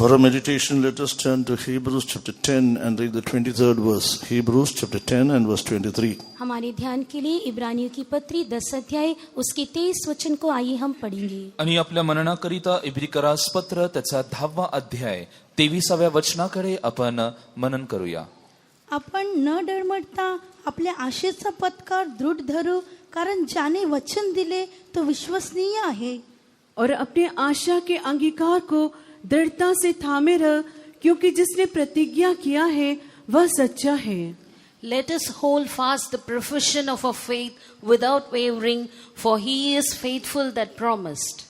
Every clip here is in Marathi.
For a meditation, let us turn to Hebrews chapter 10 and read the 23rd verse. Hebrews chapter 10 and verse 23. हमारे ध्यान के लिए इब्रानियों की पत्री 10 अध्याय उसके 23 वचन को आइए हम पढ़ेंगे. आणि आपल्या मननाकरिता इब्रिकरास पत्र त्याचा 10वा अध्याय 23व्या वचनाकडे आपण मनन करूया. आपण न डरमडता आपल्या आशेचा पत्कार दृढ धरू, कारण ज्याने वचन दिले तो विश्वसनीय आहे. और अपने आशा के अंगीकार को दृढ़ता से थामे रह, क्योंकि जिसने प्रतिज्ञा किया है वह सच्चा है. Let us hold fast the profession of our faith without wavering, for he is faithful that promised.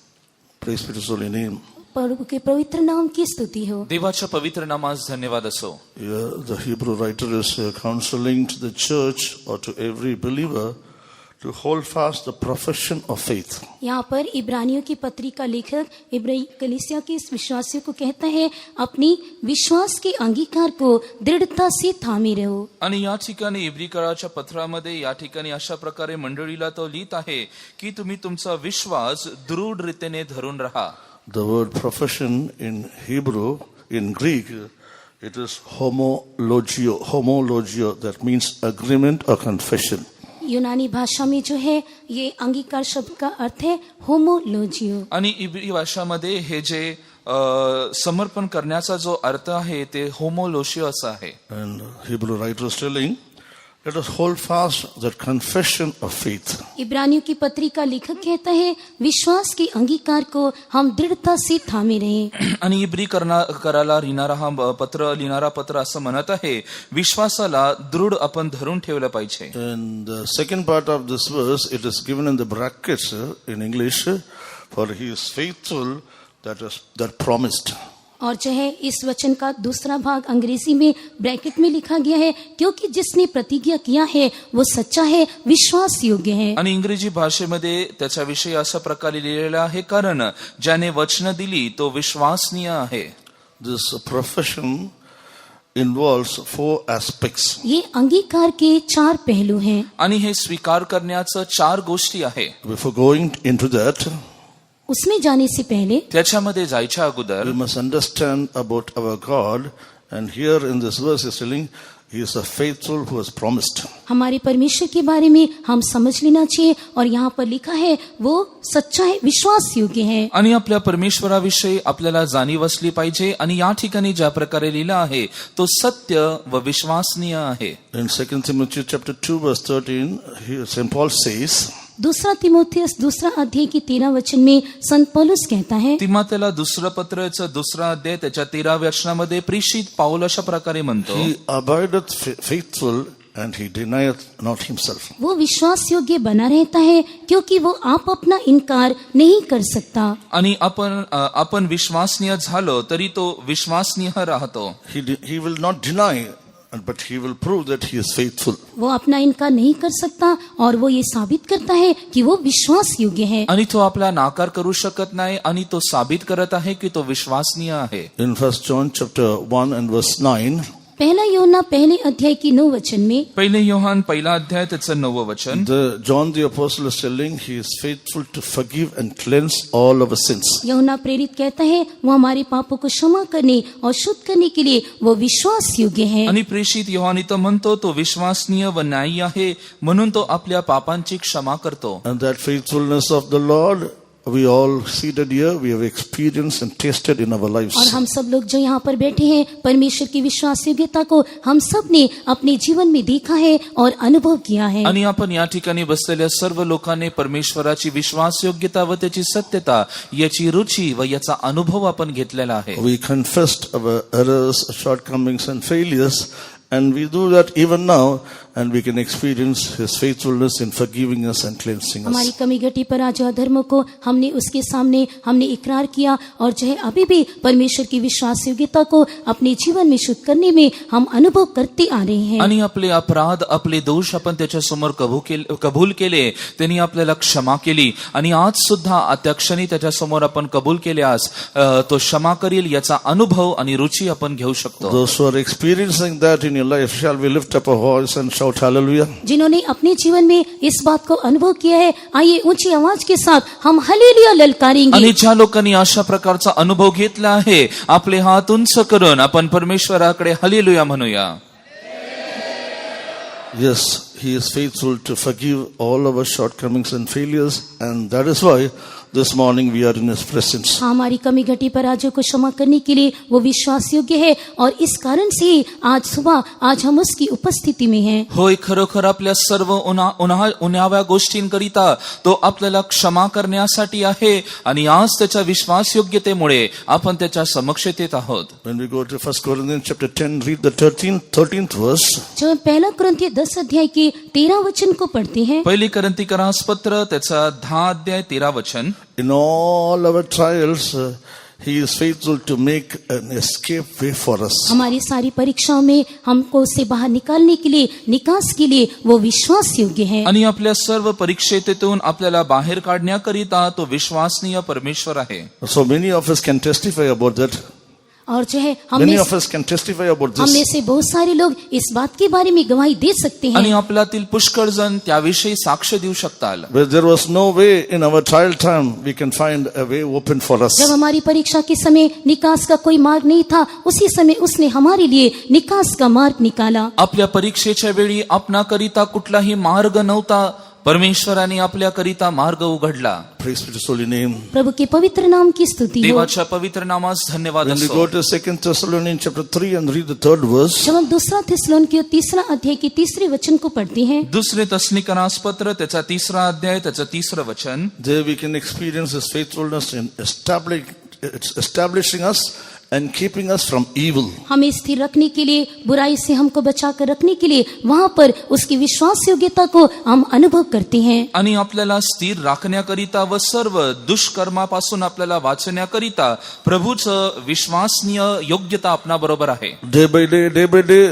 Praise be to his holy name. प्रभु के पवित्र नाम की स्तुति हो. देवाच्या पवित्र नामास धन्यवाद असो. Here, the Hebrew writer is counseling to the church or to every believer to hold fast the profession of faith. यहाँ पर इब्रानियों की पत्री का लेखक इब्रानी कलीसिया के इस विश्वासियों को कहता है, अपनी विश्वास के अंगीकार को दृढ़ता से थामे रहो. आणि या ठिकाणी इब्रिकराच्या पत्रामध्ये या ठिकाणी अशा प्रकारे मंडळीला तो लिहित आहे की तुम्ही तुमचा विश्वास दृढ रीतीने धरून राहा. The word profession in Hebrew, in Greek, it is homologio. Homologio, that means agreement or confession. यूनानी भाषा में जो है ये अंगीकार शब्द का अर्थ है होमोलोजियो. आणि इब्री भाषामध्ये हे जे समर्पण करण्याचा जो अर्थ आहे ते होमोलोशियो असा आहे. And Hebrew writer is telling, let us hold fast that confession of faith. इब्रानियों की पत्री का लेखक कहता है, विश्वास के अंगीकार को हम दृढ़ता से थामे रहें. आणि इब्री कराला लिहिणारा हा लिहिणारा पत्र असं म्हणत आहे, विश्वासाला दृढ आपण धरून ठेवलं पाहिजे. And the second part of this verse, it is given in the brackets in English, for he is faithful that promised. और जो है इस वचन का दूसरा भाग अंग्रेजी में ब्रैकेट में लिखा गया है, क्योंकि जिसने प्रतिज्ञा किया है वो सच्चा है, विश्वास योग्य है. आणि इंग्रजी भाषेमध्ये त्याचा विषय अशा प्रकारे लिहिलेला आहे, कारण ज्याने वचन दिली तो विश्वासनीय आहे. This profession involves 4 aspects. ये अंगीकार के 4 पहलू हैं. आणि हे स्वीकार करण्याचं 4 गोष्टी आहे. Before going into that, उसमें जाने से पहले त्याच्यामध्ये जायच्या अगोदर we must understand about our God, and here in this verse is telling he is a faithful who has promised. हमारे परमेश्वर के बारे में हम समझ लेना चाहिए, और यहाँ पर लिखा है वो सच्चा है, विश्वास योग्य है. आणि आपल्या परमेश्वराविषयी आपल्याला जाणीव असली पाहिजे, आणि या ठिकाणी ज्या प्रकारे लिहिलं आहे तो सत्य व विश्वसनीय आहे. In 2 Timothy chapter 2 verse 13, here St. Paul says, दूसरा तिमोथियस दूसरा अध्याय की 13 वचन में संत पौलुस कहता है, तिमोथेला दुसरं पत्राचं दुसरा अध्याय त्याच्या 13व्या वचनामध्ये प्रेषित पाऊल अशा प्रकारे म्हणतो, he abideth faithful and he denieth not himself. वो विश्वास योग्य बना रहता है, क्योंकि वो आप अपना इनकार नहीं कर सकता. आणि आपण विश्वासनीय झालो तरी तो विश्वासनीय राहतो. He will not deny, but he will prove that he is faithful. वो अपना इनकार नहीं कर सकता, और वो ये साबित करता है कि वो विश्वास योग्य है. आणि तो आपला नाकार करू शकत नाही, आणि तो साबित करत आहे की तो विश्वासनीय आहे. In 1 John chapter 1 and verse 9, पहला यूहन्ना पहले अध्याय की 9 वचन में, पहिले योहान पहिला अध्याय त्याचं 9वं वचन, John the apostle is telling he is faithful to forgive and cleanse all our sins. यूहन्ना प्रेरित कहता है वो हमारे पापों को क्षमा करने और शुद्ध करने के लिए वो विश्वास योग्य है. आणि प्रेषित योहान इथं म्हणतो तो विश्वासनीय व न्यायी आहे, म्हणून तो आपल्या पापांची क्षमा करतो. And that faithfulness of the Lord, we all seated here, we have experienced and tasted in our lives. और हम सब लोग जो यहाँ पर बैठे हैं, परमेश्वर की विश्वास योग्यता को हम सब ने अपने जीवन में देखा है और अनुभव किया है. आणि आपण या ठिकाणी बसलेल्या सर्व लोकांनी परमेश्वराची विश्वास योग्यता व त्याची सत्यता याची रुची व याचा अनुभव आपण घेतलेला आहे. We confessed our errors, shortcomings and failures, and we do that even now, and we can experience his faithfulness in forgiving us and cleansing हमारी us. कमी घटी पर आज अधर्मों को हमने उसके सामने हमने इकरार किया, और जो है अभी भी परमेश्वर की विश्वास योग्यता को अपने जीवन में शुद्ध करने में हम अनुभव करते आ रहे हैं. आणि आपले अपराध आपले दोष आपण त्याच्या समोर कबूल केले, त्यांनी आपल्याला क्षमा केली, आणि आज सुद्धा त्या क्षणी त्याच्या समोर आपण कबूल केल्यास तो क्षमा करील याचा अनुभव आणि रुची आपण घेऊ शकतो. Those who are experiencing that in your life, shall we lift up a voice and shout hallelujah. जिन्होंने अपने जीवन में इस बात को अनुभव किया है, आइए ऊंची आवाज के साथ हम हालेलुया ललकारेंगे. आणि ज्या लोकांनी अशा प्रकारचा अनुभव घेतला आहे, आपले हात उंच करून आपण परमेश्वराकडे हालेलुया म्हणूया. Yes, He is faithful to forgive all our shortcomings and failures, and that is why this morning we are in His presence. हमारी कमी घटी पराजय को क्षमा करने के लिए वो विश्वास योग्य है, और इस कारण से ही आज सुबह आज हम उसकी उपस्थिति में हैं. होय, खरोखर आपल्या सर्व उन्हाव्या गोष्टींकरिता तो आपल्याला क्षमा करण्यासाठी आहे, आणि आज त्याच्या विश्वासयोग्यतेमुळे आपण त्याच्या समक्षेत येत आहोत. When we go to 1 Corinthians chapter 10, read the 13th verse. जब हम पहला कुरिन्थिय 10 अध्याय के 13 वचन को पढ़ते हैं, पहिली करंथीकरास पत्र त्याचा 10 अध्याय 13 वचन. In all our trials, He is faithful to make an escape way for us. हमारी सारी परीक्षाओं में हमको उससे बाहर निकालने के लिए, निकास के लिए वो विश्वास योग्य है. आणि आपल्या सर्व परीक्षेतून आपल्याला बाहेर काढण्याकरिता तो विश्वासनीय परमेश्वर आहे. So many of us can testify about that. और जो है Many of us can testify about हम में this. से बहुत सारे लोग इस बात के बारे में गवाही दे सकते आणि हैं. आपल्यातील पुष्कळ जण त्याविषयी साक्ष देऊ शकतात. Where there was no way in our trial time, we can find a way open for us. जब हमारी परीक्षा के समय निकास का कोई मार्ग नहीं था, उसी समय उसने हमारे लिए निकास का मार्ग निकाला. आपल्या परीक्षेच्या वेळी आपणाकरिता कुठलाही मार्ग नव्हता, परमेश्वराने आपल्याकरिता मार्ग उघडला. Praise be to His holy name. प्रभु के पवित्र नाम की स्तुति हो. देवाच्या पवित्र नामास धन्यवाद When we असो. go to 2 Thessalonians chapter 3 and read the 3rd verse, जब हम दूसरा थिस्सलुनीकियों 3 अध्याय के 3 वचन को पढ़ते हैं, दुसरे तसनिकरास पत्र त्याचा 3 अध्याय त्याचं 3 वचन. there we can experience His faithfulness in establishing us and keeping us from evil. हमें स्थिर रखने के लिए, बुराई से हमको बचाकर रखने के लिए, वहां पर उसकी विश्वास योग्यता को हम अनुभव करते हैं. आणि आपल्याला स्थिर राखण्याकरिता व सर्व दुष्कर्मापासून आपल्याला वाचण्याकरिता प्रभूचं विश्वासनीय योग्यता आपणाबरोबर आहे. Day by day,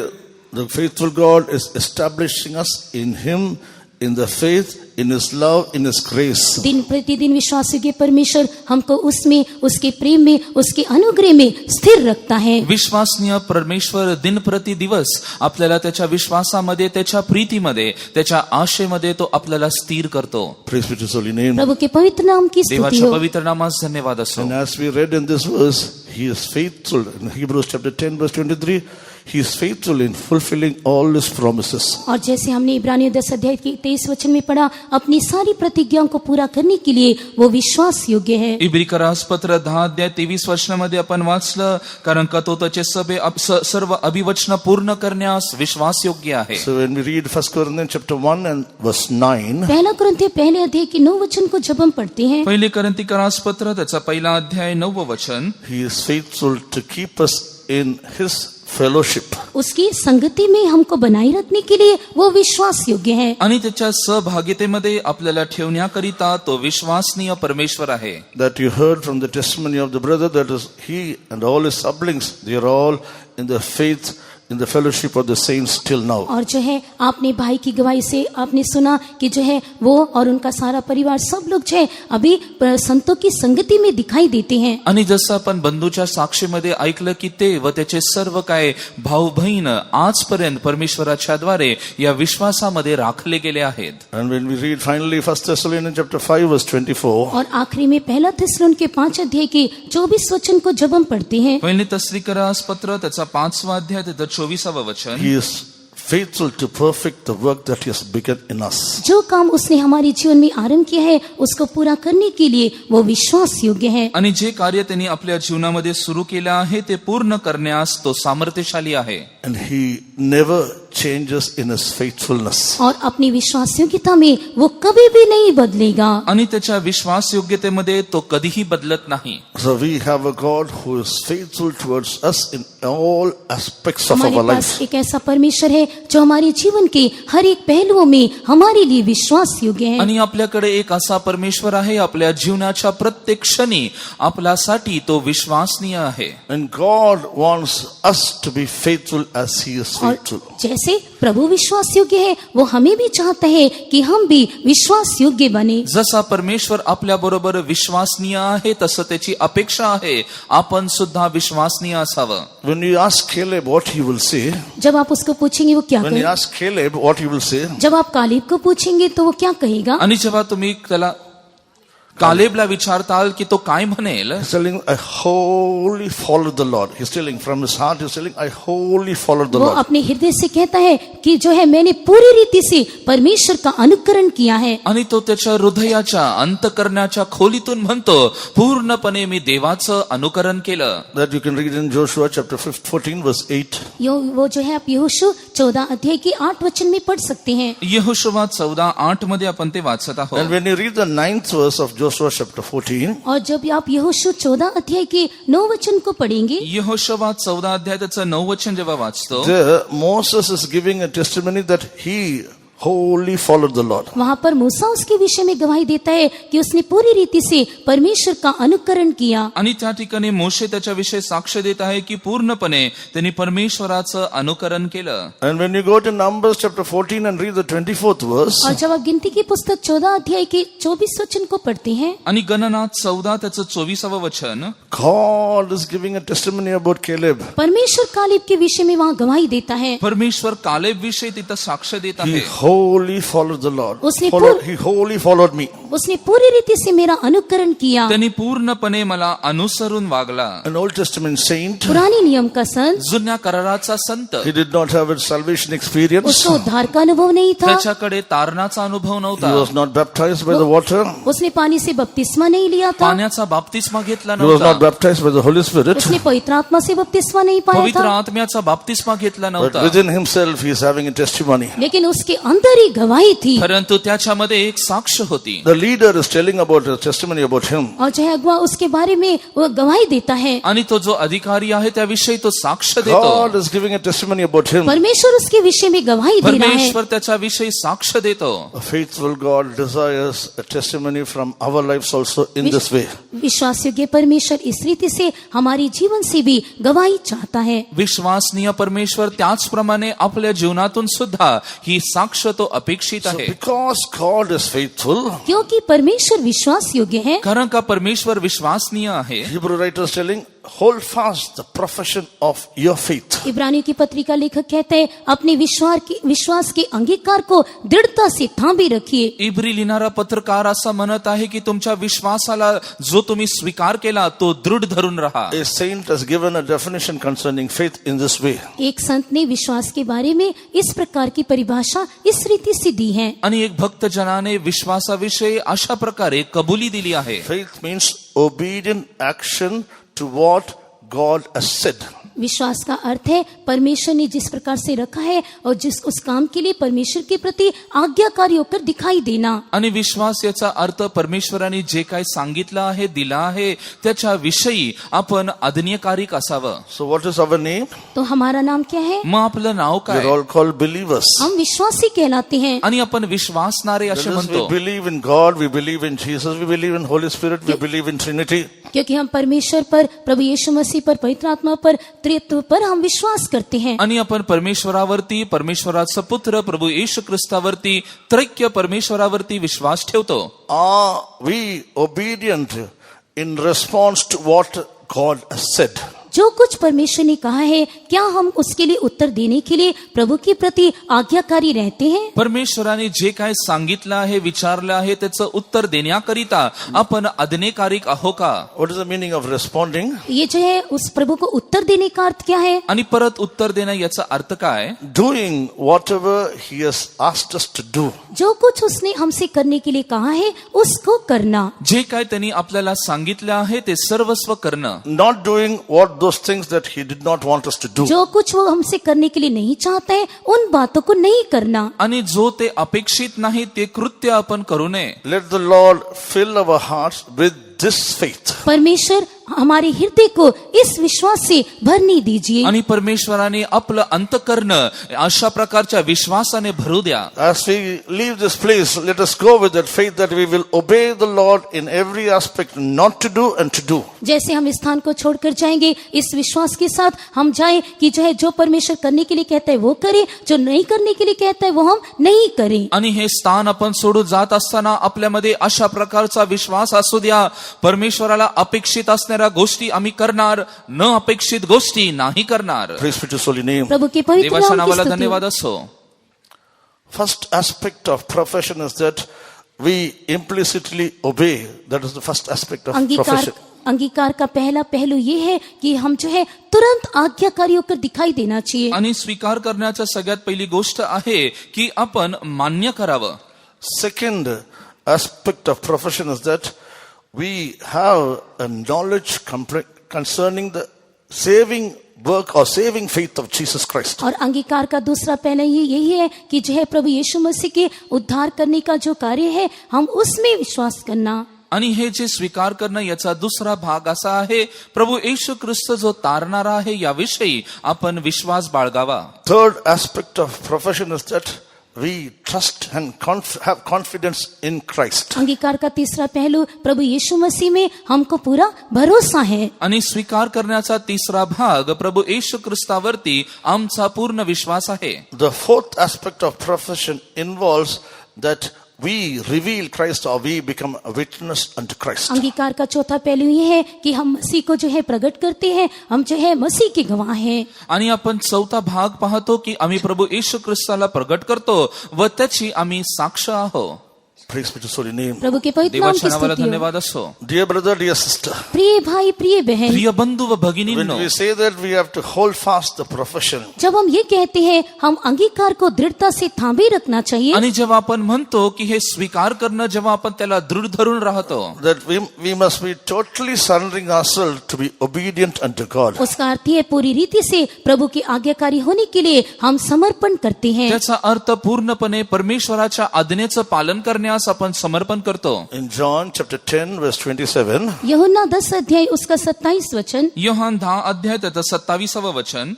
the faithful God is establishing us in Him, in the faith, in His love, in His grace. दिन प्रतिदिन विश्वास योग्य परमेश्वर हमको उसमें, उसके प्रेम में, उसके अनुग्रह में स्थिर रखता है. विश्वासनीय परमेश्वर दिन प्रति दिवस आपल्याला त्याच्या विश्वासामध्ये, त्याच्या प्रीतीमध्ये, त्याच्या आशेमध्ये तो आपल्याला स्थिर करतो. Praise be to His holy name. प्रभु के पवित्र नाम की स्तुति देवाच्या हो. पवित्र नामास धन्यवाद असो. And as we read in this verse, He is faithful. In Hebrews chapter 10 verse 23, He is faithful in fulfilling all His promises. और जैसे हमने इब्रानियों 10 अध्याय के 23 वचन में पढ़ा, अपनी सारी प्रतिज्ञाओं को पूरा करने के लिए वो विश्वास योग्य है. इब्रिकरास पत्र 10 अध्याय 23 वचनामध्ये आपण वाचलं, कारण का तो त्याचे सर्व अभिवचन पूर्ण करण्यास विश्वास योग्य आहे. So when we read 1 Corinthians chapter 1 and verse 9, पहला कुरिन्थियों पहले अध्याय के 9 वचन को जब हम पढ़ते हैं, पहिले करंथीकरास पत्र त्याचा 1 अध्याय 9 वचन. He is faithful to keep us in His fellowship. उसकी संगति में हमको बनाए रखने के लिए वो विश्वास योग्य है. आणि त्याच्या सहभागितेमध्ये आपल्याला ठेवण्याकरिता तो विश्वासनीय परमेश्वर आहे. That you heard from the testimony of the brother, that is he and all his siblings, they are all in the faith, in the fellowship of the saints till now. और जो है आपने भाई की गवाही से आपने सुना कि जो है वो और उनका सारा परिवार सब लोग जो है अभी संतों की संगति में दिखाई देते हैं. आणि जसं आपण बंधूच्या साक्षीमध्ये ऐकलं की ते व त्याचे सर्व काय भाऊ बहीण आजपर्यंत परमेश्वराच्या द्वारे या विश्वासामध्ये राखले गेले आहेत. And when we read finally 1 Thessalonians chapter 5 verse 24, और आखिरी में पहला थिस्सलुनीके 5 अध्याय के 24 वचन को जब हम पढ़ते हैं, पहिले तसनिकरास पत्र त्याचा 5 अध्याय त्याचं 24 वचन. He is faithful to perfect the work that He has begun in us. जो काम उसने हमारे जीवन में आरंभ किया है उसको पूरा करने के लिए वो विश्वास योग्य है. आणि जे कार्य त्यांनी आपल्या जीवनामध्ये सुरू केलं आहे ते पूर्ण करण्यास तो सामर्थ्यशाली आहे. And He never changes in His faithfulness. और अपनी विश्वास योग्यता में वो कभी भी नहीं बदलेगा. आणि त्याच्या विश्वास योग्यतेमध्ये तो कधीही बदलत नाही. So we have a God who is faithful towards us in all aspects of हमारे our पास life. एक ऐसा परमेश्वर है जो हमारे जीवन के हर एक पहलुओं में हमारे लिए विश्वास योग्य है. आणि आपल्याकडे एक असा परमेश्वर आहे, आपल्या जीवनाच्या प्रत्येक क्षणी आपल्यासाठी तो विश्वासनीय आहे. And God wants us to be faithful as He is और faithful. जैसे प्रभु विश्वास योग्य है, वो हमें भी चाहता है कि हम भी विश्वास योग्य बने. जसा परमेश्वर आपल्या बरोबर विश्वासनीय आहे तसं त्याची अपेक्षा आहे आपण सुद्धा विश्वासनीय असावं. When you ask Caleb what he will say, जब आप उसको पूछेंगे वो क्या When you कहेगा? ask Caleb what he will say, जब आप कालेब को पूछेंगे तो वो क्या कहेगा? आणि जेव्हा तुम्ही त्याला कालेबला विचारताल की तो काय म्हणेल, he's telling, I wholly followed the Lord. He's telling from his heart, he's telling, I wholly followed the वो Lord. अपने हृदय से कहता है कि जो है मैंने पूरी रीति से परमेश्वर का अनुकरण किया है. आणि तो त्याच्या हृदयाच्या अंतकरणाच्या खोलीतून म्हणतो, पूर्णपणे मी देवाचं अनुकरण केलं. That you can read in Joshua chapter 14 verse 8. वो जो है आप यहोशू 14 अध्याय की 8 वचन में पढ़ सकते हैं. यहोशुवा 14:8 मध्ये आपण ते वाचत And आहोत. when you read the 9th verse of Joshua chapter 14, और जब आप यहोशू 14 अध्याय के 9 वचन को पढ़ेंगे, यहोशुवा 14 अध्याय त्याचं 9 वचन जेव्हा वाचतो, there Moses is giving a testimony that he wholly followed the Lord. वहां पर मूसा उसके विषय में गवाही देता है कि उसने पूरी रीति से परमेश्वर का अनुकरण किया. आणि त्या ठिकाणी मोशे त्याच्याविषयी साक्ष देत आहे की पूर्णपणे त्यांनी परमेश्वराचं अनुकरण केलं. And when you go to Numbers chapter 14 and read the 24th verse, और जब आप गिनती की पुस्तक 14 अध्याय के 24 वचन को पढ़ते हैं, आणि गणनात 14 त्याचं 24वं वचन, God is giving a testimony about Caleb. परमेश्वर कालेब के विषय में वहां गवाही देता है. परमेश्वर कालेब विषयी तिथं साक्ष देत He आहे. wholly followed the Lord. उसने He wholly followed me. उसने पूरी रीति से मेरा अनुकरण किया. त्यांनी पूर्णपणे मला अनुसरून वागला. An Old Testament saint, पुराने नियम का संत, जुन्या कराराचा संत, he did not have a salvation experience. उसको उद्धार का अनुभव नहीं था. त्याच्याकडे तारणाचा अनुभव He नव्हता. was not baptized by the water. उसने पानी से बपतिस्मा नहीं लिया था. पाण्याचा बाप्तिस्मा घेतला He was not नव्हता. baptized by the Holy Spirit. उसने पवित्र आत्मा से बपतिस्मा नहीं पाया पवित्र था. आत्म्याचा बाप्तिस्मा घेतला But नव्हता. within himself, he is having a testimony. लेकिन उसके अंदर ही गवाही थी. परंतु त्याच्यामध्ये एक साक्ष होती. The leader is telling about a testimony about him. और जो है अगुआ उसके बारे में वो गवाही देता है. आणि तो जो अधिकारी आहे त्याविषयी तो साक्ष देतो. God is giving a testimony about him. परमेश्वर उसके विषय में गवाही दे रहा है. परमेश्वर त्याच्याविषयी साक्ष देतो. A faithful God desires a testimony from our lives also in this way. विश्वास योग्य परमेश्वर इस रीति से हमारे जीवन से भी गवाही चाहता है. विश्वासनीय परमेश्वर त्याचप्रमाणे आपल्या जीवनातून सुद्धा ही साक्ष तो अपेक्षित So आहे. because God is faithful, क्योंकि परमेश्वर विश्वास योग्य है. कारण का परमेश्वर विश्वासनीय आहे. Hebrew writer is telling, hold fast the profession of your faith. इब्रानियों की पत्रिका लेखक कहते हैं अपने विश्वास के अंगीकार को दृढ़ता से थांबे रखिए. इब्री लिहिणारा पत्रकार असं म्हणत आहे की तुमच्या विश्वासाला जो तुम्ही स्वीकार केला तो दृढ धरून राहा. A saint has given a definition concerning faith in this way. एक संत ने विश्वास के बारे में इस प्रकार की परिभाषा इस रीति से दी है. आणि एक भक्त जनाने विश्वासाविषयी अशा प्रकारे कबुली दिली आहे. Faith means obedient action to what God has said. विश्वास का अर्थ है परमेश्वर ने जिस प्रकार से रखा है और जिस उस काम के लिए परमेश्वर के प्रति आज्ञाकारी होकर दिखाई देना. आणि विश्वास याचा अर्थ परमेश्वराने जे काय सांगितलं आहे दिलं आहे त्याच्या विषयी आपण आज्ञाकारिक असावं. So what is our name? तो हमारा नाम क्या है? मग आपलं नाव We काय? are all called believers. हम विश्वासी कहलाते हैं. आणि आपण विश्वासणारे असे That is, we म्हणतो. believe in God, we believe in Jesus, we believe in Holy Spirit, we believe in Trinity. क्योंकि हम परमेश्वर पर, प्रभु यीशु मसीह पर, पवित्र आत्मा पर, त्रित्व पर हम विश्वास करते हैं. आणि आपण परमेश्वरावरती, परमेश्वराचा पुत्र प्रभु येशू ख्रिस्तावरती, त्रैक्य परमेश्वरावरती विश्वास ठेवतो. Are we obedient in response to what God has said? जो कुछ परमेश्वर ने कहा है क्या हम उसके लिए उत्तर देने के लिए प्रभु के प्रति आज्ञाकारी रहते हैं? परमेश्वराने जे काय सांगितलं आहे, विचारलं आहे त्याचं उत्तर देण्याकरिता आपण आज्ञाकारिक आहो का? What is the meaning of responding? ये जो है उस प्रभु को उत्तर देने का अर्थ क्या है? आणि परत उत्तर देणं याचा अर्थ काय? Doing whatever He has asked us to do. जो कुछ उसने हमसे करने के लिए कहा है उसको करना. जे काय त्यांनी आपल्याला सांगितलं आहे ते सर्वस्व करणं. Not doing what those things that He did not want us to do. जो कुछ वो हमसे करने के लिए नहीं चाहता है उन बातों को नहीं करना. आणि जो ते अपेक्षित नाही ते कृत्य आपण करू नये. Let the Lord fill our hearts with this faith. परमेश्वर हमारे हृदय को इस विश्वास से भरने दीजिए. आणि परमेश्वराने आपलं अंतःकरण अशा प्रकारच्या विश्वासाने भरू द्या. As we leave this place, let us go with that faith that we will obey the Lord in every aspect, not to do and to do. जैसे हम इस स्थान को छोड़कर जाएंगे इस विश्वास के साथ हम जाएं कि जो है जो परमेश्वर करने के लिए कहता है वो करें, जो नहीं करने के लिए कहता है वो हम नहीं करें. आणि हे स्थान आपण सोडून जात असताना आपल्यामध्ये अशा प्रकारचा विश्वास असू द्या, परमेश्वराला अपेक्षित असणाऱ्या असणाऱ्या गोष्टी आम्ही करणार, न अपेक्षित गोष्टी नाही करणार. Praise be to His holy name. प्रभु के पवित्र देवाच्या नाम की नावाला स्तुति हो. धन्यवाद असो. First aspect of profession is that we implicitly obey. That is the first aspect of profession. अंगीकार का पहला पहलू ये है कि हम जो है तुरंत आज्ञाकारी होकर दिखाई देना चाहिए. आणि स्वीकार करण्याच्या सगळ्यात पहिली गोष्ट आहे की आपण मान्य करावं. Second aspect of profession is that we have a knowledge concerning the saving work or saving faith of Jesus Christ. और अंगीकार का दूसरा पहला यही है कि जो है प्रभु यीशु मसीह के उद्धार करने का जो कार्य है हम उसमें विश्वास करना. आणि हे जे स्वीकार करणं याचा दुसरा भाग असा आहे प्रभु येशू ख्रिस्त जो तारणारा आहे याविषयी आपण विश्वास बाळगावा. Third aspect of profession is that we trust and have confidence in Christ. अंगीकार का तीसरा पहलू प्रभु यीशु मसीह में हमको पूरा भरोसा है. आणि स्वीकार करण्याचा तिसरा भाग प्रभु येशू ख्रिस्तावरती आमचा पूर्ण विश्वास आहे. The fourth aspect of profession involves that we reveal Christ or we become a witness unto Christ. अंगीकार का चौथा पहलू ये है कि हम मसीह को जो है प्रकट करते हैं, हम जो है मसीह के गवाह हैं. आणि आपण चौथा भाग पाहतो की आम्ही प्रभु येशू ख्रिस्ताला प्रगट करतो व त्याची आम्ही साक्ष आहोत. Praise be to His holy name. प्रभु के पवित्र नाम की देवाच्या नावाला स्तुति हो. धन्यवाद असो. Dear brother, dear sister, प्रिय भाई प्रिय बहन, प्रिय बंधू व when भगिनींनो, we say that we have to hold fast the profession, जब हम ये कहते हैं हम अंगीकार को दृढ़ता से थांबे रखना चाहिए, आणि जेव्हा आपण म्हणतो की हे स्वीकार करणं जेव्हा आपण त्याला दृढ धरून राहतो, that we must be totally surrendering ourselves to be obedient unto God. उसका अर्थ है पूरी रीति से प्रभु की आज्ञाकारी होने के लिए हम समर्पण करते हैं. त्याचा अर्थ पूर्णपणे परमेश्वराच्या आज्ञेचं पालन करण्यास आपण समर्पण करतो. In John chapter 10 verse 27, यूहन्ना 10 अध्याय उसका 27 वचन, योहान 10 अध्याय त्याचं 27 वचन,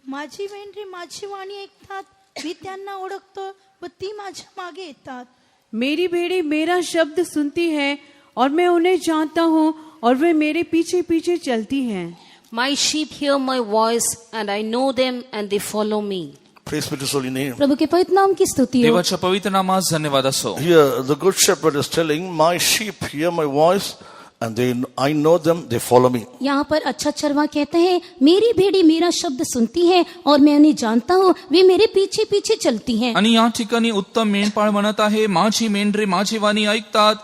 माझी मेंढरी माझी वाणी ऐकतात, मी त्यांना ओळखतो व ती माझ्या मागे येतात. मेरी भेड़ी मेरा शब्द सुनती है और मैं उन्हें जानता हूँ और वे मेरे पीछे पीछे चलती हैं. My sheep hear my voice, and I know them, and they follow me. praise be to His holy name. प्रभु के पवित्र नाम की स्तुति हो. देवाच्या पवित्र नामास धन्यवाद असो. Here the good shepherd is telling, my sheep hear my voice and I know them, they follow me. यहाँ पर अच्छा चरवा कहते हैं मेरी भेड़ी मेरा शब्द सुनती है और मैं उन्हें जानता हूँ, वे मेरे पीछे पीछे चलती हैं. आणि या ठिकाणी उत्तम मेंढपाळ म्हणत आहे, माझी मेंढरे माझी वाणी ऐकतात,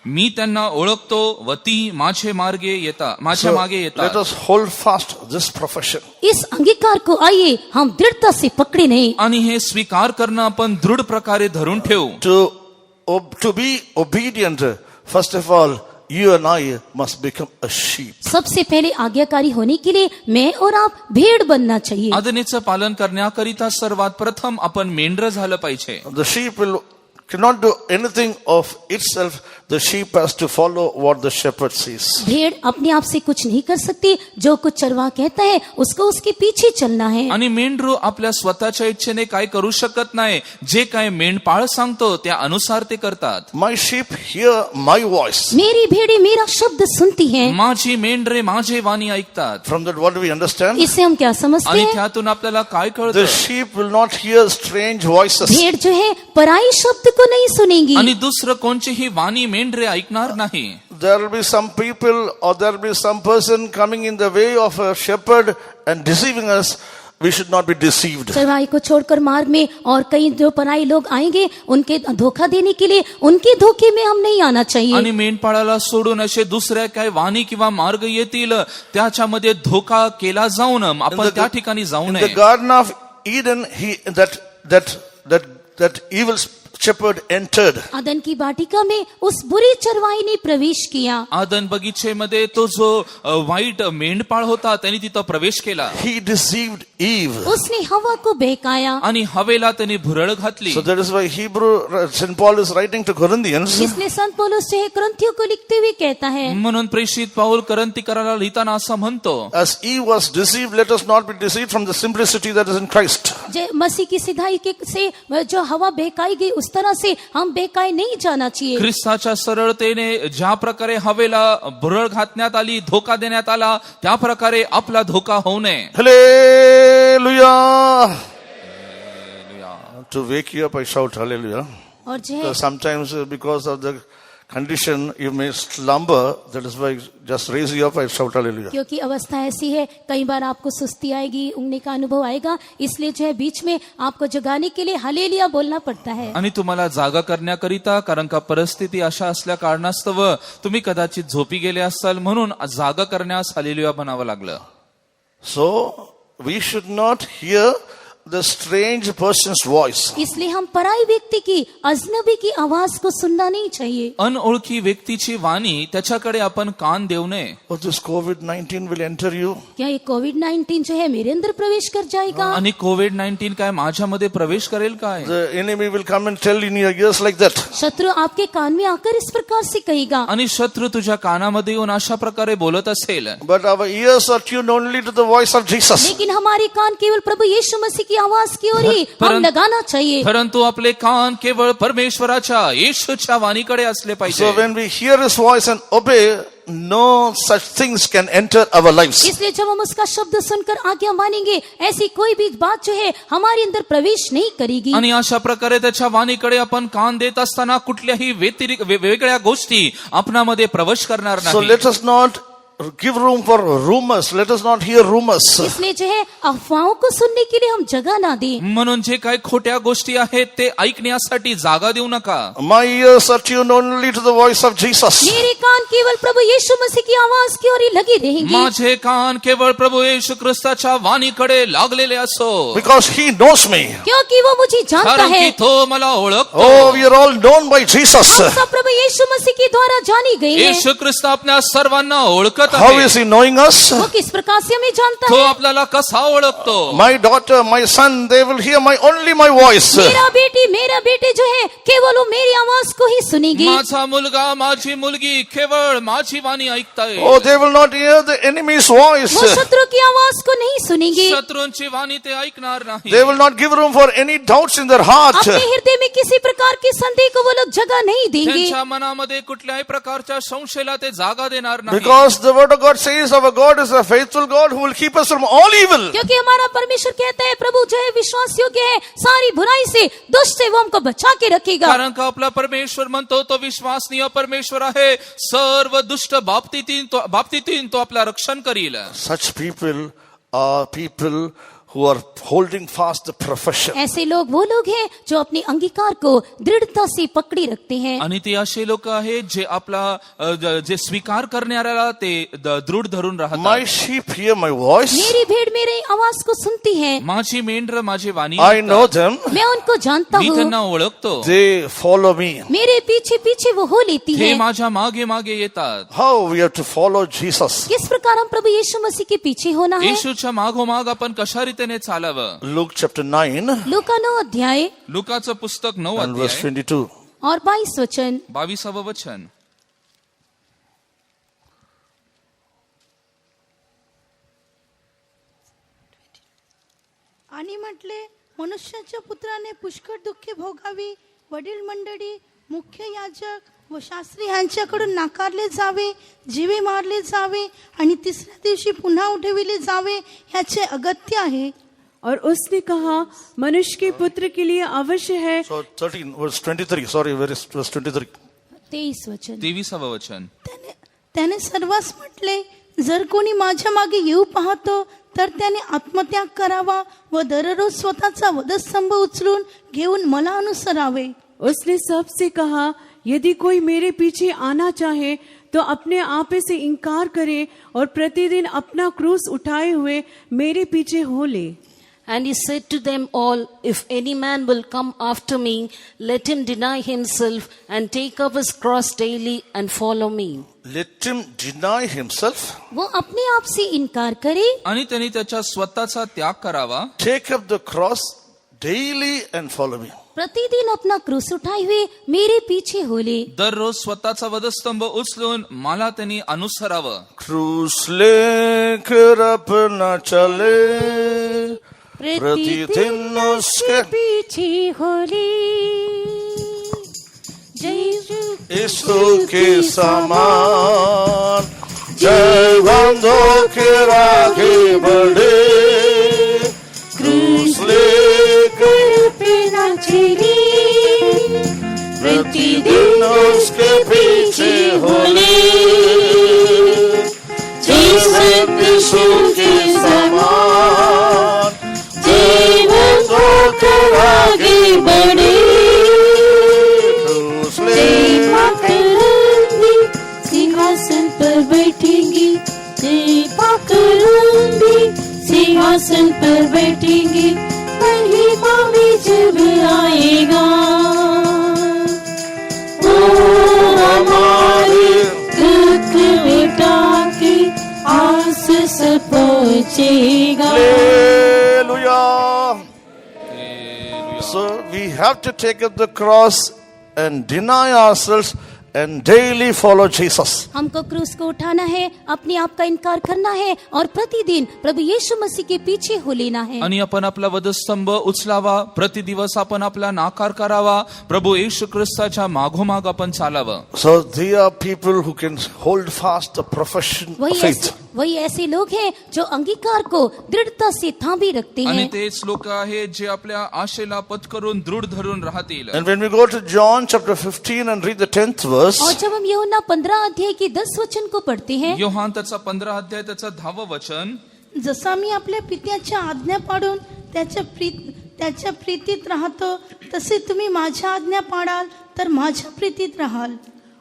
मी त्यांना ओळखतो व ती माझ्या मागे Let येतात. us hold fast this profession. इस अंगीकार को आइए हम दृढ़ता से पकड़े नहीं. आणि हे स्वीकार करणं आपण दृढ प्रकारे धरून ठेवू. To be obedient, first of all, you and I must become a sheep. सबसे पहले आज्ञाकारी होने के लिए मैं और आप भेड़ बनना चाहिए. आज्ञेचं पालन करण्याकरिता सर्वात प्रथम आपण मेंढर झालं पाहिजे. The sheep cannot do anything of itself. The sheep has to follow what the shepherd says. भेड़ अपने आप से कुछ नहीं कर सकती, जो कुछ चरवाह कहता है उसको उसके पीछे चलना है. आणि मेंढरू आपल्या स्वतःच्या इच्छेने काय करू शकत नाही, जे काय मेंढपाळ सांगतो त्या अनुसार ते करतात. My sheep hear my voice. मेरी भेड़ें मेरा शब्द सुनती हैं. माझी मेंढरे माझे वाणी ऐकतात. From that, what do we understand? इससे हम क्या समझते आणि हैं? त्यातून आपल्याला काय The कळतं? sheep will not hear strange voices. भेड़ जो है पराई शब्द को नहीं सुनेंगी. आणि दुसरं कोणचीही वाणी मेंढरे ऐकणार नाही. There will be some people or there will be some person coming in the way of a shepherd and deceiving us. We should not be deceived. चरवाही को छोड़कर मार्ग में और कई जो पराई लोग आएंगे उनके धोखा देने के लिए, उनके धोखे में हम नहीं आना चाहिए. आणि मेंढपाळाला सोडून असे दुसऱ्या काय वाणी किंवा मार्ग येतील त्याच्यामध्ये धोका केला जाऊन आपण त्या ठिकाणी जाऊ In the नये. Garden of Eden, that evil shepherd entered. आदन की वाटिका में उस बुरी चरवाही ने प्रवेश किया. आदन बगीचेमध्ये तो जो वाईट मेंढपाळ होता त्यांनी तिथं प्रवेश केला. He deceived Eve. उसने हवा को बहकाया. आणि हवेला त्यांनी भुरळ घातली. So that is why St. Paul is writing to Corinthians. इसलिए संत पौलुस जो है ग्रंथियों को लिखते हुए कहता है, म्हणून प्रेषित पाऊल करंथीकराला लिहिताना असं म्हणतो, As Eve was deceived, let us not be deceived from the simplicity that is in Christ. मसीह की सिधाई के से जो हवा बहकाई गई उस तरह से हम बहकाए नहीं जाना चाहिए. ख्रिस्ताच्या सरळतेने ज्या प्रकारे हवेला भुरळ घातण्यात आली, धोका देण्यात आला, त्या प्रकारे आपला धोका होऊ नये. Hallelujah. To wake you up, I shout hallelujah. और जो है Because sometimes because of the condition, you may slumber. That is why just raise you up and shout hallelujah. क्योंकि अवस्था ऐसी है, कई बार आपको सुस्ती आएगी, ऊँघने का अनुभव आएगा, इसलिए जो है बीच में आपको जगाने के लिए हालेलुया बोलना पड़ता है. आणि तुम्हाला जागा करण्याकरिता, कारण का परिस्थिती अशा असल्या कारणास्तव तुम्ही कदाचित झोपी गेले असाल, म्हणून जागा करण्यास हालेलुया म्हणावं लागलं. So we should not hear the strange person's voice. इसलिए हम पराई व्यक्ति की, अजनबी की आवाज को सुनना नहीं चाहिए. अनओळखी व्यक्तीची वाणी त्याच्याकडे आपण कान देऊ नये. Oh, this COVID-19 will enter you. क्या ये कोविड-19 जो है मेरे अंदर प्रवेश कर जाएगा? आणि कोविड-19 काय माझ्यामध्ये प्रवेश करेल काय? The enemy will come and tell in your ears like that. शत्रु आपके कान में आकर इस प्रकार से कहेगा. आणि शत्रू तुझ्या कानामध्ये येऊन अशा प्रकारे बोलत असेल. But our ears are tuned only to the voice of Jesus. लेकिन हमारे कान केवल प्रभु यीशु मसीह की आवाज की ओर ही हम लगाना चाहिए. परंतु आपले कान केवळ परमेश्वराच्या येशूच्या वाणीकडे असले So पाहिजे. when we hear his voice and obey, no such things can enter our lives. इसलिए जब हम उसका शब्द सुनकर आज्ञा मानेंगे, ऐसी कोई भी बात जो है हमारे अंदर प्रवेश नहीं करेगी. आणि अशा प्रकारे त्याच्या वाणीकडे आपण कान देत असताना कुठल्याही वेगवेगळ्या गोष्टी आपणामध्ये प्रवेश करणार So नाही. let us not give room for rumors. Let us not hear rumors. इसलिए जो है अफवाहों को सुनने के लिए हम जगह ना दें. म्हणून जे काही खोट्या गोष्टी आहेत ते ऐकण्यासाठी जागा देऊ नका. My ears are tuned only to the voice of Jesus. मेरे कान केवल प्रभु यीशु मसीह की आवाज की ओर ही लगे रहेंगे. माझे कान केवळ प्रभु येशू ख्रिस्ताच्या वाणीकडे लागलेले असो. Because he knows me. क्योंकि वो मुझे जानता कारण है. की तो मला ओळखतो. Oh, we are all known by Jesus. हम सब प्रभु यीशु मसीह के द्वारा जानी गई है. येशू ख्रिस्त आपल्या सर्वांना ओळखत How आहे. is he knowing us? वो किस प्रकार से हमें जानता तो है? आपल्याला कसा ओळखतो? My daughter, my son, they will hear only my voice. मेरा बेटे जो है केवल वो मेरी आवाज को ही सुनेगी. माझा मुलगा, माझी मुलगी केवळ माझी वाणी ऐकताय. Oh, they will not hear the enemy's voice. वो शत्रु की आवाज को नहीं सुनेंगे. शत्रूंची वाणी ते ऐकणार नाही. They will not give room for any doubts in their heart. अपने हृदय में किसी प्रकार के संदेह को वो लोग जगह नहीं देंगे. त्यांच्या मनामध्ये कुठल्याही प्रकारच्या संशयाला ते जागा देणार नाही. Because the word of God says our God is a faithful God who will keep us from all evil. क्योंकि हमारा परमेश्वर कहता है प्रभु जो है विश्वास योग्य है, सारी बुराई से, दुष्ट से वो हमको बचा के रखेगा. कारण का आपला परमेश्वर म्हणतो तो विश्वासनीय परमेश्वर आहे. सर्व दुष्ट बाबतीतील तो आपला रक्षण करील. Such people are people who are holding fast the profession. ऐसे लोग वो लोग हैं जो अपने अंगीकार को दृढ़ता से पकड़ी रखते हैं. आणि ते असे लोक आहेत जे आपला जे स्वीकार करणाऱ्याला ते दृढ धरून My राहतात. sheep hear my voice. मेरी भेड़ मेरी आवाज को सुनती है. माझी मेंढर माझी वाणी I know ऐकतात. them. मैं उनको जानता मी हूँ. त्यांना ओळखतो. They follow me. मेरे पीछे पीछे वो हो लेती हे है. माझ्या मागे मागे येतात. How we have to follow Jesus. किस प्रकार हम प्रभु यीशु मसीह के पीछे होना है? येशूच्या मागोमाग आपण कशा रीतीने चालावं? Luke chapter 9 लूका 9 अध्याय लुकाचं पुस्तक 9 and verse अध्याय 22. और 22 वचन. 22 वचन. आणि म्हटले, मनुष्याच्या पुत्राने पुष्कळ दुःखे भोगावी, वडील मंडळी, मुख्य याजक व शास्त्री यांच्याकडून नाकारले जावे, जीवे मारले जावे आणि तिसऱ्या दिवशी पुन्हा उठविले जावे, ह्याचे अगत्य आहे. और उसने कहा, मनुष्य के पुत्र के लिए अवश्य है. So 13 verse 23. Sorry, verse 23. 23 वचन. 23 वचन. त्याने सर्वांस म्हटले, जर कोणी माझ्या मागे येऊ पाहतो तर त्याने आत्मत्याग करावा व दररोज स्वतःचा वधस्तंभ उचलून घेऊन मला अनुसरावे. उसने सबसे कहा, यदि कोई मेरे पीछे आना चाहे तो अपने आप से इनकार करे और प्रतिदिन अपना क्रूस उठाए हुए मेरे पीछे हो ले. And he said to them all, if any man will come after me, let him deny himself and take up his cross daily and follow me. Let him deny himself. वो अपने आप से इनकार करे. आणि त्यांनी त्याच्या स्वतःचा त्याग करावा. Take up the cross daily and follow me. प्रतिदिन अपना क्रूस उठाए हुए मेरे पीछे हो ले. दररोज स्वतःचा वधस्तंभ उचलून मला त्यांनी अनुसरावं. क्रूस लेकर अपना चले, प्रतिदिन उसके पीछे हो ले. यीशु के समान जय बंधो के आगे बढ़े, क्रूस लेकर अपना चले, प्रतिदिन उसके पीछे सिंहासन पर बैठेंगे, महिमा में जब आएगा। ओ हमारे दुख मिटा के आस से पहुंचेगा। Hallelujah. So we have to take up the cross and deny ourselves and daily follow Jesus. हमको क्रूस को उठाना है, अपने आप का इनकार करना है और प्रतिदिन प्रभु यीशु मसीह के पीछे हो लेना है। आणि आपण आपला वधस्तंभ उचलावा, प्रतिदिवस आपण आपला नाकार करावा, प्रभू येशू ख्रिस्ताच्या मागोमाग आपण चालावं. So they are people who can hold fast the profession of faith. वही ऐसे लोग हैं जो अंगीकार को दृढ़ता से थांबी रखते आणि हैं। तेच लोक आहेत जे आपल्या आशेला पत्करून दृढ धरून राहतील. And when we go to John chapter 15 and read the 10th verse, और जब हम यूहन्ना 15 अध्याय की 10 वचन को पढ़ते हैं, योहान त्याचा 15 अध्याय त्याचं 10वं वचन, जसा मी आपल्या पित्याच्या आज्ञा पाडून त्याच्या प्रीतीत राहतो, तसे तुम्ही माझ्या आज्ञा पाळाल तर माझ्या प्रीतीत राहाल।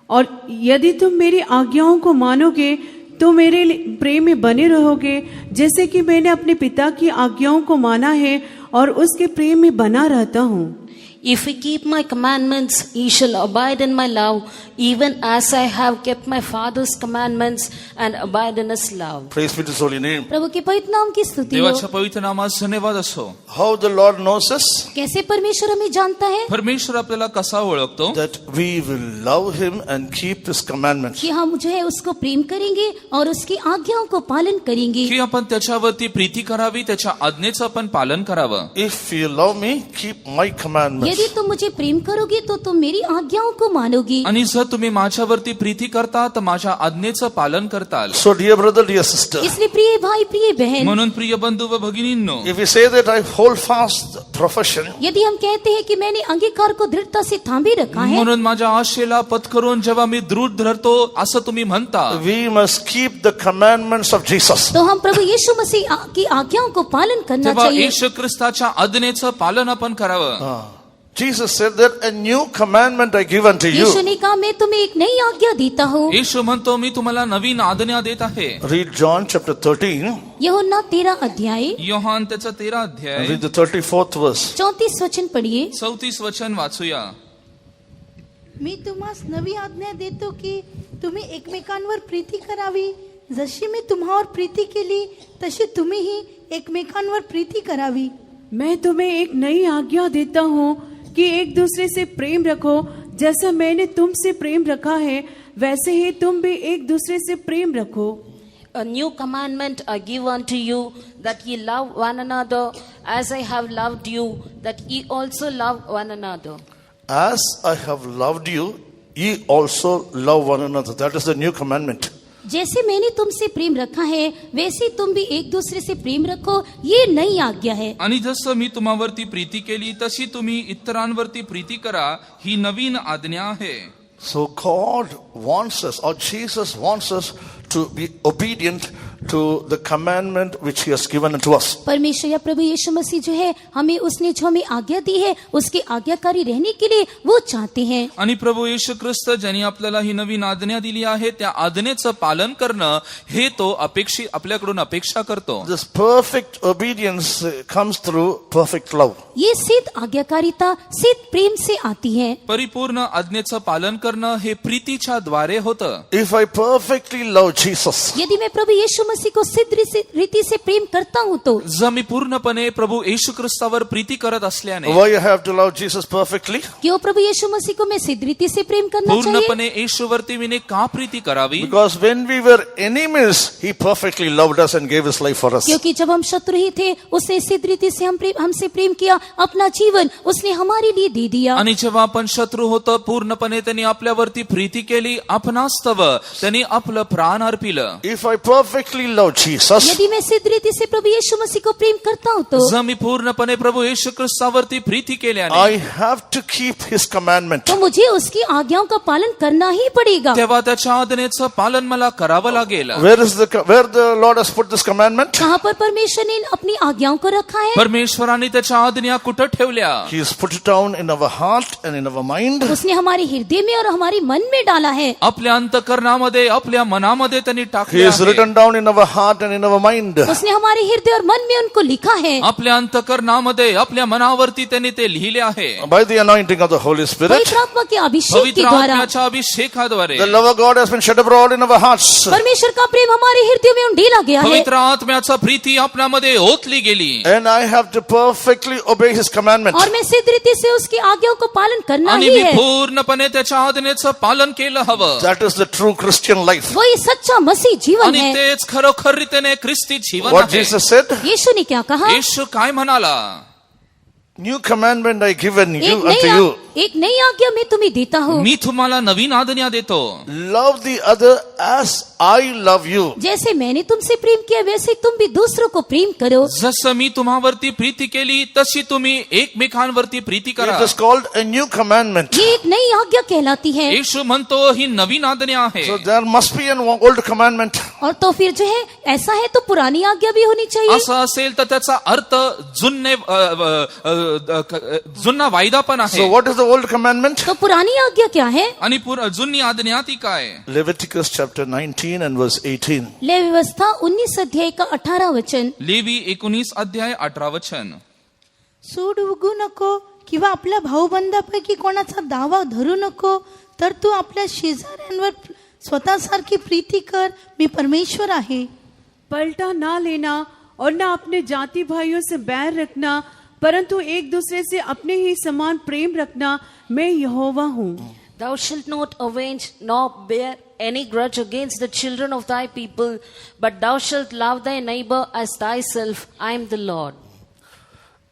और यदि तुम मेरी आज्ञाओं को मानोगे तो मेरे प्रेम में बने रहोगे, जैसे कि मैंने अपने पिता की आज्ञाओं को माना है और उसके प्रेम में बना रहता हूँ। If we keep my commandments, ye shall abide in my love, even as I have kept my Father's commandments and abide in his love. praise be to his holy name. प्रभु के पवित्र नाम की स्तुति हो। देवाच्या पवित्र नामास धन्यवाद असो. How the Lord knows us? कैसे परमेश्वर हमें जानता है परमेश्वर आपल्याला कसा ओळखतो? That we will love him and keep his commandments. कि हम जो है उसको प्रेम करेंगे और उसकी आज्ञाओं को पालन करेंगे। की आपण त्याच्यावरती प्रीती करावी, त्याच्या आज्ञेचं आपण पालन करावं. If you love me, keep my commandments. यदि तुम मुझे प्रेम करोगे तो तुम मेरी आज्ञाओं को मानोगी। आणि जर तुम्ही माझ्यावरती प्रीती करता तर माझ्या आज्ञेचं पालन करताल. So dear brother, dear sister, इसलिए प्रिय भाई प्रिय बहन, म्हणून प्रिय बंधू व भगिनींनो, if we say that I hold fast the profession, यदि हम कहते हैं कि मैंने अंगीकार को दृढ़ता से थांबे रखा है, म्हणून माझ्या आशेला पत्करून जेव्हा मी दृढ धरतो असं तुम्ही म्हणता, we must keep the commandments of Jesus. तो हम प्रभु यीशु मसीह की आज्ञाओं को पालन करना तेव्हा चाहिए। येशू ख्रिस्ताच्या आज्ञेचं पालन आपण करावं. Jesus said that a new commandment I give unto you. यीशु ने कहा मैं तुम्हें एक नई आज्ञा देता हूँ। येशू म्हणतो मी तुम्हाला नवीन आज्ञा देत आहे. Read John chapter 13 यूहन्ना 13 अध्याय योहान त्याचा 13 and अध्याय read the 34th verse. 34 वचन पढ़िए। 34 वचन वाचूया. मी तुम्हास नवी आज्ञा देतो की तुम्ही एकमेकांवर प्रीती करावी, जशी मी तुम्हावर प्रीती केली तशी तुम्हीही एकमेकांवर प्रीती करावी। मैं तुम्हें एक नई आज्ञा देता हूँ कि एक दूसरे से प्रेम रखो, जैसा मैंने तुमसे प्रेम रखा है वैसे ही तुम भी एक दूसरे से प्रेम रखो। A new commandment I give unto you, that ye love one another, as I have loved you, that ye also love one another. As I have loved you, ye also love one another. That is the new commandment. जैसे मैंने तुमसे प्रेम रखा है वैसे तुम भी एक दूसरे से प्रेम रखो, ये नई आज्ञा है। आणि जसं मी तुम्हावरती प्रीती केली तशी तुम्ही इतरांवरती प्रीती करा, ही नवीन आज्ञा आहे. So God wants us, or Jesus wants us to be obedient to the commandment which he has given unto us. परमेश्वर या प्रभु यीशु मसीह जो है हमें उसने जो हमें आज्ञा दी है उसके आज्ञाकारी रहने के लिए वो चाहते हैं। आणि प्रभू येशू ख्रिस्त ज्यांनी आपल्याला ही नवीन आज्ञा दिली आहे त्या आज्ञेचं पालन करणं हे तो आपल्याकडून अपेक्षा करतो. This perfect obedience comes through perfect love. ये सिद्ध आज्ञाकारिता सिद्ध प्रेम से आती है। परिपूर्ण आज्ञेचं पालन करणं हे प्रीतीच्या द्वारे होतं. If I perfectly love Jesus, यदि मैं प्रभु यीशु मसीह को सिद्ध रीति से प्रेम करता हूँ तो जर मी पूर्णपणे प्रभू येशू ख्रिस्तावर प्रीती करत असल्याने why I have to love Jesus perfectly? क्यों प्रभु यीशु मसीह को मैं सिद्ध रीति से प्रेम करना चाहिए? पूर्णपणे येशूवरती मी का प्रीती करावी? Because when we were enemies, he perfectly loved us and gave his life for us. क्योंकि जब हम शत्रु ही थे उसने सिद्ध रीति से हमसे प्रेम किया, अपना जीवन उसने हमारे लिए दे दिया। आणि जेव्हा आपण शत्रू होतो पूर्णपणे त्यांनी आपल्यावरती प्रीती केली, आपणास्तव त्यांनी आपलं प्राण अर्पिलं. If I perfectly love Jesus, यदि मैं सिद्ध रीति से प्रभु यीशु मसीह को प्रेम करता हूँ तो जर मी पूर्णपणे प्रभू येशू ख्रिस्तावरती प्रीती केल्याने I have to keep his commandment. तो मुझे उसकी आज्ञाओं का पालन करना ही पड़ेगा। तेव्हा त्याच्या आज्ञेचं पालन मला करावं लागेल. Where the Lord has put this commandment? कहाँ पर परमेश्वर ने अपनी आज्ञाओं को रखा है? परमेश्वराने त्याच्या आज्ञा कुठं ठेवल्या? He has put it down in our heart and in our mind. उसने हमारे हृदय में और हमारे मन में डाला है। आपल्या अंतःकरणामध्ये आपल्या मनामध्ये त्यांनी He टाकले has आहे. written down in in our heart and in our mind. उसने हमारे हृदय और मन में उनको लिखा है। आपल्या अंतःकरणामध्ये आपल्या मनावरती त्यांनी ते लिहिले आहे। By the anointing of the Holy Spirit, पवित्र आत्मा के अभिषेक के पवित्र द्वारा आत्म्याच्या अभिषेकाद्वारे the love of God has been shed abroad in our hearts. परमेश्वर का प्रेम हमारे हृदय में उंडेला गया है पवित्र आत्म्याचा प्रीती आपल्यामध्ये ओतली गेली And I have to perfectly obey His commandment. और मैं सिद्ध रीति से उसकी आज्ञाओं को पालन करना आणि ही मी है। पूर्णपणे त्याच्या आज्ञेचं पालन केलं हवं That is the true Christian life. वही सच्चा मसीह जीवन आणि है। तेच खरोखर रीतीने ख्रिस्ती जीवन What आहे। Jesus said, यीशु ने क्या कहा? येशू काय म्हणाला? new commandment I given you unto you. एक नई आज्ञा मैं तुम्हें देता हूँ, मी तुम्हाला नवीन आज्ञा देतो, Love the other as I love you. जैसे मैंने तुमसे प्रेम किया वैसे तुम भी दूसरों को प्रेम करो। जसं मी तुम्हावरती प्रीती केली तशी तुम्ही एकमेकांवरती प्रीती करा। It is called a new commandment. ये एक नई आज्ञा कहलाती है। येशू म्हणतो ही नवीन आज्ञा आहे। So there must be an old commandment. और तो फिर जो है ऐसा है तो पुरानी आज्ञा भी होनी चाहिए। असं असेल तर त्याचा अर्थ जुन्ना वायदा पण आहे। So what is the old commandment? तो पुरानी आज्ञा क्या है? आणि जुनी आज्ञा ती काय? Leviticus chapter 19 and verse 18. ले व्यवस्था 19 अध्याय का 18 वचन। लेवी 19 अध्याय 18 वचन। सूड उगू नको किंवा आपल्या भाऊबंदापैकी कोणाचा दावा धरू नको, तर तू आपल्या शेजाऱ्यांवर स्वतःसारखी प्रीती कर, मी परमेश्वर आहे। पलटा ना लेना और ना अपने जाति भाइयों से बैर रखना, परंतु एक दूसरे से अपने ही समान प्रेम रखना, मैं यहोवा हूँ। Thou shalt not avenge nor bear any grudge against the children of thy people, but thou shalt love thy neighbor as thyself. I am the Lord.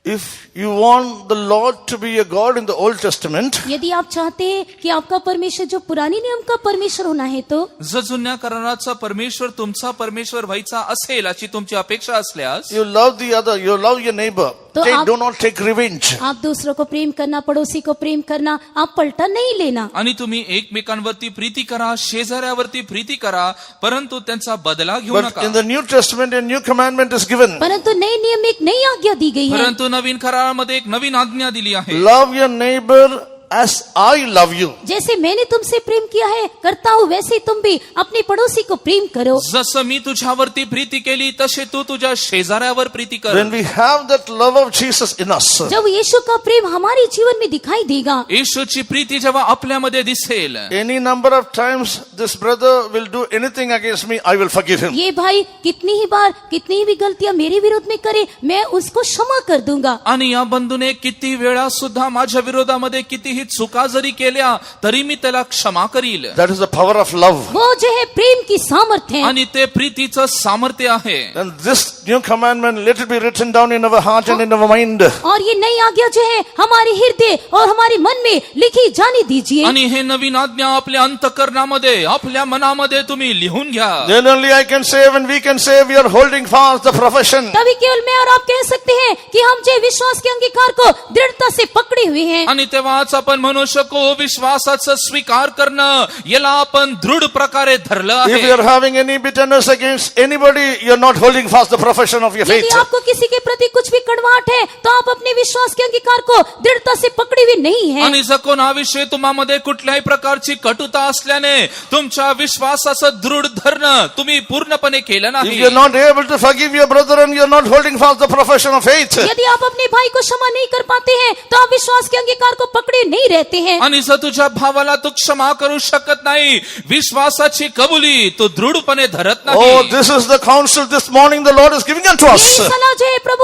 If you want the Lord to be a God in the Old Testament, यदि आप चाहते हैं कि आपका परमेश्वर जो पुरानी नियम का परमेश्वर होना है तो जर जुन्या कराराचा परमेश्वर तुमचा परमेश्वर व्हायचा असेल अशी तुमची अपेक्षा असल्यास you love the other, you love your neighbor. तो आप- Do not take revenge. आप दूसरों को प्रेम करना, पड़ोसी को प्रेम करना, आप पलटा नहीं लेना। आणि तुम्ही एकमेकांवरती प्रीती करा, शेजाऱ्यावरती प्रीती करा, परंतु त्यांचा बदला घेऊ But नका। in the New Testament, a new commandment is given. परंतु नए नियम में एक नई आज्ञा दी गई है। परंतु नवीन करारामध्ये एक नवीन आज्ञा दिली आहे। Love your neighbor as I love you. जैसे मैंने तुमसे प्रेम किया है करता हूँ, वैसे तुम भी अपने पड़ोसी को प्रेम करो। जसं मी तुझ्यावरती प्रीती केली तसे तू तुझ्या शेजाऱ्यावर प्रीती कर। When we have that love of Jesus in us, जब यीशु का प्रेम हमारे जीवन में दिखाई देगा, येशूची प्रीती जेव्हा आपल्यामध्ये दिसेल, any number of times this brother will do anything against me, I will forgive him. ये भाई कितनी ही बार कितनी भी गलतियां मेरे विरोध में करे, मैं उसको क्षमा कर दूंगा। आणि या बंधूने किती वेळा सुद्धा माझ्या विरोधामध्ये कितीही चुका जरी केल्या तरी मी त्याला क्षमा करील। That is the power of love. वो जो है प्रेम की सामर्थ्य है। आणि ते प्रीतीचं सामर्थ्य आहे। And this new commandment, let it be written down in our heart and in our mind. और ये नई आज्ञा जो है हमारे हृदय और हमारे मन में लिखी जाने दीजिए। आणि हे नवीन आज्ञा आपल्या अंतःकरणामध्ये आपल्या मनामध्ये तुम्ही लिहून घ्या। Then only I can say, when we can say, we are holding fast the profession. तभी केवल मैं और आप कह सकते हैं कि हम जो विश्वास के अंगीकार को दृढ़ता से पकड़े हुए हैं। आणि तेव्हाच आपण म्हणू शकू विश्वासाचा स्वीकार करणं याला आपण दृढ प्रकारे धरलं If you आहे। are having any bitterness against anybody, you are not holding fast the profession of your faith. यदि आपको किसी के प्रति कुछ भी कड़वाहट है तो आप अपने विश्वास के अंगीकार को दृढ़ता से पकड़े हुए नहीं है। आणि जर कोणाविषयी तुम्हामध्ये कुठल्याही प्रकारची कटुता असल्याने तुमच्या विश्वासाचं दृढ धरणं तुम्ही पूर्णपणे केलं If नाही। you are not able to forgive your brother and you are not holding fast the profession of faith, यदि आप अपने भाई को क्षमा नहीं कर पाते हैं तो आप विश्वास के अंगीकार को पकड़े नहीं रहते हैं। आणि जर तुझ्या भावाला तू क्षमा करू शकत नाही, विश्वासाची कबुली तू दृढपणे धरत oh, नाही। this is the counsel this morning the Lord is giving unto us. यही सलाह जो है प्रभु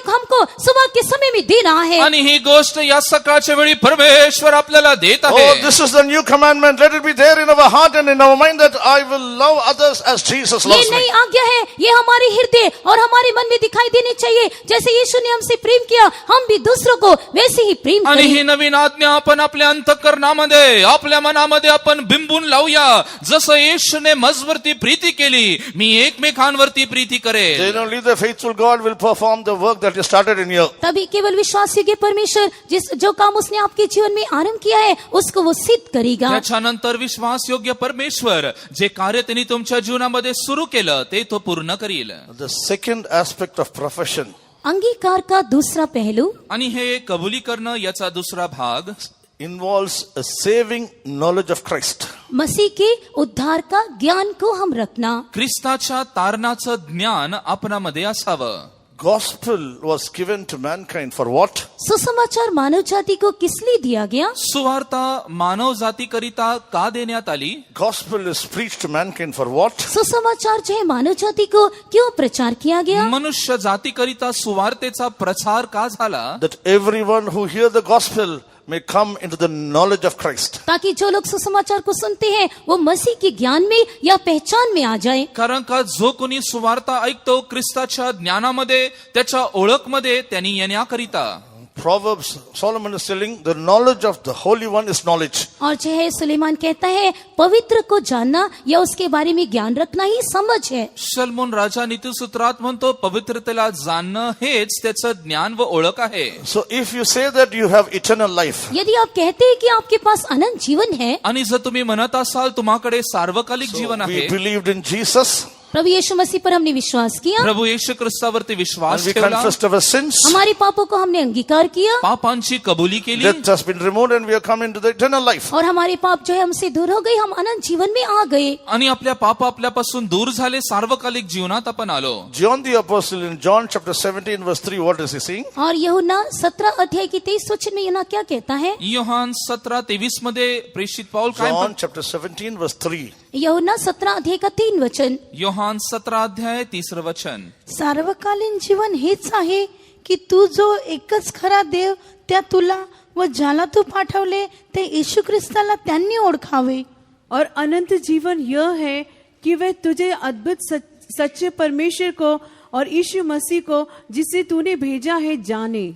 हमको सुबह के समय में दे रहा है। आणि ही गोष्ट या सकाळच्या वेळी परमेश्वर आपल्याला देत Oh, आहे। this is the new commandment. Let it be there in our heart and in our mind that I will love others as Jesus ये loves me. नई आज्ञा है, ये हमारे हृदय और हमारे मन में दिखाई देनी चाहिए। जैसे यीशु ने हमसे प्रेम किया, हम भी दूसरों को वैसे ही प्रेम आणि करें। ही नवीन आज्ञा आपण आपल्या अंतःकरणामध्ये आपल्या मनामध्ये आपण बिंबून लावूया। जसं येशूने मजवरती प्रीती केली, मी एकमेकांवरती प्रीती करेल। Then only the faithful God will perform the work that He started in you. तभी केवल विश्वास योग्य परमेश्वर जो काम उसने आपके जीवन में आरंभ किया है उसको वो सिद्ध करेगा। त्याच्यानंतर विश्वास योग्य परमेश्वर जे कार्य त्यांनी तुमच्या जीवनामध्ये सुरू केलं ते तो पूर्ण करील। The second aspect of profession अंगीकार का दूसरा पहलू आणि हे कबुली करणं याचा दुसरा भाग involves a saving knowledge of Christ. मसीह के उद्धार का ज्ञान को हम रखना। ख्रिस्ताच्या तारणाचं ज्ञान आपणामध्ये असावं. Gospel was given to mankind for what? सुसमाचार मानव जाति को किस लिए दिया गया? सुवार्ता मानव जातीकरिता का देण्यात आली? Gospel is preached to mankind for what? सुसमाचार जो है मानव जाति को क्यों प्रचार किया गया? मनुष्य जातीकरिता सुवार्तेचा प्रचार का झाला? That everyone who hear the gospel may come into the knowledge of Christ. ताकि जो लोग सुसमाचार को सुनते हैं वो मसीह के ज्ञान में या पहचान में आ जाए. कारण का जो कोणी सुवार्ता ऐकतो ख्रिस्ताच्या ज्ञानामध्ये त्याच्या ओळखमध्ये त्यांनी येण्याकरिता. Proverbs, Solomon is telling, the knowledge of the Holy One is knowledge. और जो है सुलेमान कहता है पवित्र को जानना या उसके बारे में ज्ञान रखना ही समझ है. सलमोन राजा नीतिसूत्रात म्हणतो पवित्रतेला जाणणं हेच त्याचं ज्ञान व ओळख आहे. So if you say that you have eternal life, यदि आप कहते हैं कि आपके पास अनंत जीवन है, आणि जर तुम्ही म्हणत असाल तुम्हाकडे सार्वकालिक जीवन we आहे, believed in Jesus प्रभु यीशु मसीह पर हमने विश्वास किया, प्रभु येशू ख्रिस्तावरती and विश्वास we ठेवला, confessed our sins, हमारे पापों को हमने अंगीकार किया पापांची कबुली केली, death has been removed and we have come into the eternal life. और हमारे पाप जो है हमसे दूर हो गए, हम अनंत जीवन में आ गए. आणि आपल्या पाप आपल्यापासून दूर झाले, सार्वकालिक जीवनात आपण आलो. John the Apostle in John chapter 17 verse 3, what is he saying? और यूहन्ना 17 अध्याय की 23 वचन में यूहन्ना क्या कहता है? योहान 17:23 मध्ये प्रेषित पाऊल काय John म्हणतो? chapter 17 verse 3. यूहन्ना 17 अध्याय का 3 वचन. योहान 17 अध्याय 3 वचन. सार्वकालीन जीवन हेच आहे की तू जो एकच खरा देव त्या तुला व ज्याला तू पाठवले ते येशू ख्रिस्ताला त्यांनी ओळखावे. और अनंत जीवन यह है कि वे तुझे अद्भुत सच्चे परमेश्वर को और यीशु मसीह को जिसे तूने भेजा है जाने.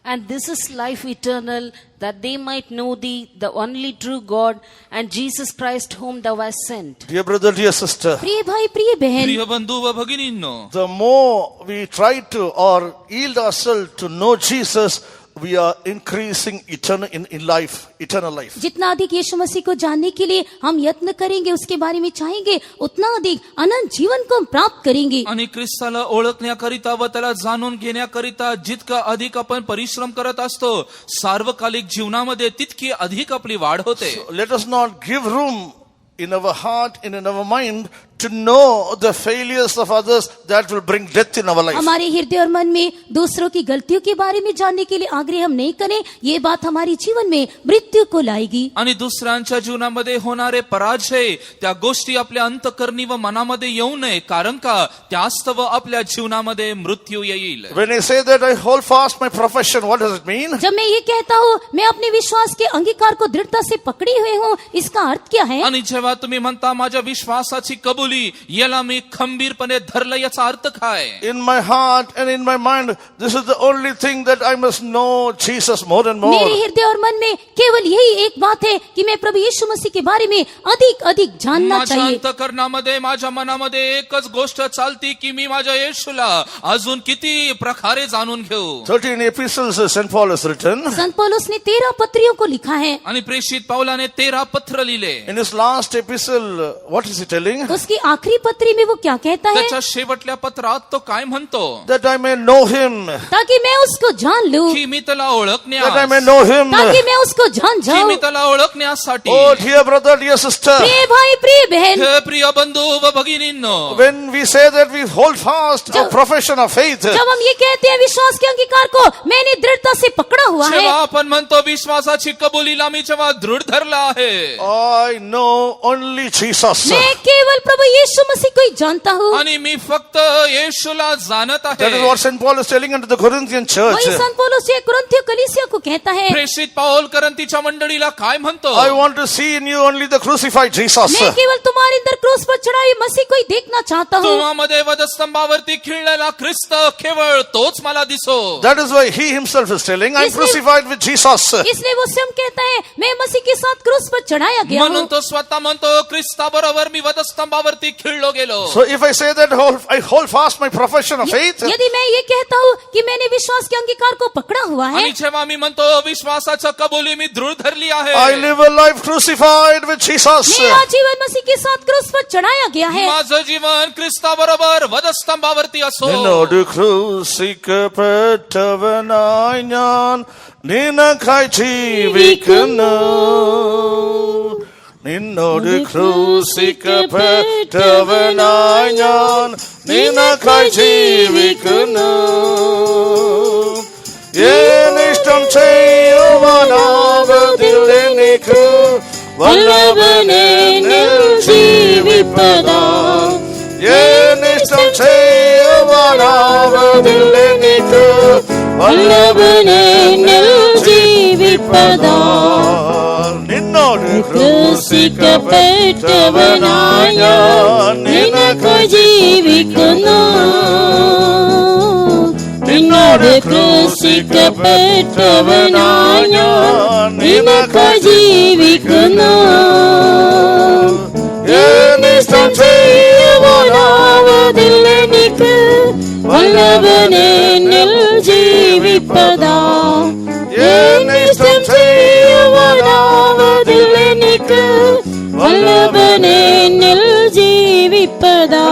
And this is life eternal, that they might know thee, the only true God, and Jesus Christ whom thou hast sent. Dear brother, dear sister, प्रिय भाई प्रिय बहन, प्रिय बंधू व भगिनींनो, the more we try to or yield ourselves to know Jesus, we are increasing in life, eternal life. जितना अधिक यीशु मसीह को जानने के लिए हम यत्न करेंगे, उसके बारे में चाहेंगे, उतना अधिक अनंत जीवन को हम प्राप्त करेंगे. आणि ख्रिस्ताला ओळखण्याकरिता व त्याला जाणून घेण्याकरिता जितका अधिक आपण परिश्रम करत असतो, सार्वकालिक जीवनामध्ये तितकी अधिक आपली वाढ होते. Let us not give room in our heart and in our mind to know the failures of others that will bring death in our life. हमारे हृदय और मन में दूसरों की गलतियों के बारे में जानने के लिए आग्रह हम नहीं करें, ये बात हमारी जीवन में मृत्यु को लाएगी. आणि दुसऱ्यांच्या जीवनामध्ये होणारे पराजय त्या गोष्टी आपल्या अंतःकरणी व मनामध्ये येऊ नये, कारण का त्यास्तव आपल्या जीवनामध्ये मृत्यू येईल. When I say that I hold fast my profession, what does it mean? जब मैं ये कहता हूँ मैं अपने विश्वास के अंगीकार को दृढ़ता से पकड़ी हुई हूँ, इसका अर्थ क्या है? आणि जेव्हा तुम्ही म्हणता माझ्या विश्वासाची कबुली, याला मी खंबीरपणे धरलं, याचा अर्थ काय? In my heart and in my mind, this is the only thing that I must know Jesus more and more. मेरे हृदय और मन में केवल यही एक बात है कि मैं प्रभु यीशु मसीह के बारे में अधिक अधिक जानना माझ्या चाहिए. अंतःकरणामध्ये माझ्या मनामध्ये एकच गोष्ट चालती की मी माझ्या येशूला अजून किती प्रकारे जाणून घेऊ. 13 epistles St. Paul has written. संत पौलुस ने 13 पत्रियों को लिखा है. आणि प्रेषित पाऊलाने 13 पत्र लिहिले. In his last epistle, what is he telling? उसकी आखिरी पत्री में वो क्या कहता है? त्याच्या शेवटल्या पत्रात तो काय म्हणतो? That I may know him. ताकि मैं उसको जान लूं, की मी त्याला That I may ओळखण्यास, know him. ताकि मैं उसको जान की जाऊं. मी त्याला ओळखण्यासाठी. Oh, dear brother, dear sister. प्रिय भाई प्रिय बहन, हे प्रिय बंधू व भगिनींनो, When we say that we hold fast our profession of faith, जब हम ये कहते हैं विश्वास के अंगीकार को मैंने दृढ़ता से पकड़ा हुआ है, जेव्हा आपण म्हणतो विश्वासाची कबुलीला मी जेव्हा दृढ धरला आहे, I know only Jesus. मैं केवल प्रभु यीशु मसीह को ही जानता हूँ. आणि मी फक्त येशूला जाणत That is आहे. what St. Paul is telling unto the Corinthian church. वही संत पौलुस ये कुरिन्थियों कलीसिया को कहता है, प्रेषित पाऊल करंतीच्या मंडळीला काय म्हणतो? I want to see in you only the crucified Jesus. मैं केवल तुम्हारे अंदर क्रूस पर चढ़ाई मसीह को ही देखना चाहता हूँ. तुम्हामध्ये वधस्तंभावरती खिळलेला ख्रिस्त केवळ तोच मला दिसो. That is why he himself is telling, I am इसलिए- crucified with Jesus. इसलिए वो स्वयं कहता है मैं मसीह के साथ क्रूस पर चढ़ाया गया म्हणून हूँ. तो स्वतः म्हणतो ख्रिस्ताबरोबर मी वधस्तंभावरती खिळलो गेलो. So if I say that I hold fast my profession of faith, यदि मैं ये कहता हूँ कि मैंने विश्वास के अंगीकार को पकड़ा हुआ है, आणि जेव्हा मी म्हणतो विश्वासाचं कबुली मी दृढ धरली I आहे, live a life crucified with Jesus. मेरा जीवन मसीह के साथ क्रूस पर चढ़ाया गया है. माझं जीवन ख्रिस्ताबरोबर वधस्तंभावरती असो. നിന്നോട് ക്രൂശിക്കപ്പെട്ടവനായി ഞാൻ നിനക്കായി ജീവിക്കുന്നു നിന്നോട് ക്രൂശിക്കപ്പെട്ടവനായി ഞാൻ നിനക്കായി ജീവിക്കുന്നു. എന്നിഷ്ടം ചെയ്യുവാനാവതിൽ എനിക്ക് വല്ലഭനെ ജീവിപ്പതാ. എന്നിഷ്ടം ചെയ്യുവാനാവതിൽ എനിക്ക് വല്ലഭനെ ജീവിപ്പതാ. നിന്നോട് ക്രൂശിക്കപ്പെട്ടവനായി ഞാൻ നിനക്കായി ജീവിക്കുന്നു. നിന്നോട് ക്രൂശിക്കപ്പെട്ടവനായി ഞാൻ നിനക്കായി ജീവിക്കുന്നു. എന്നിഷ്ടം ചെയ്യുവാനാവതിൽ എനിക്ക് വല്ലഭനെ ജീവിപ്പതാ. എന്നിഷ്ടം ചെയ്യുവാനാവതിൽ എനിക്ക് വല്ലഭനെ ജീവിപ്പതാ.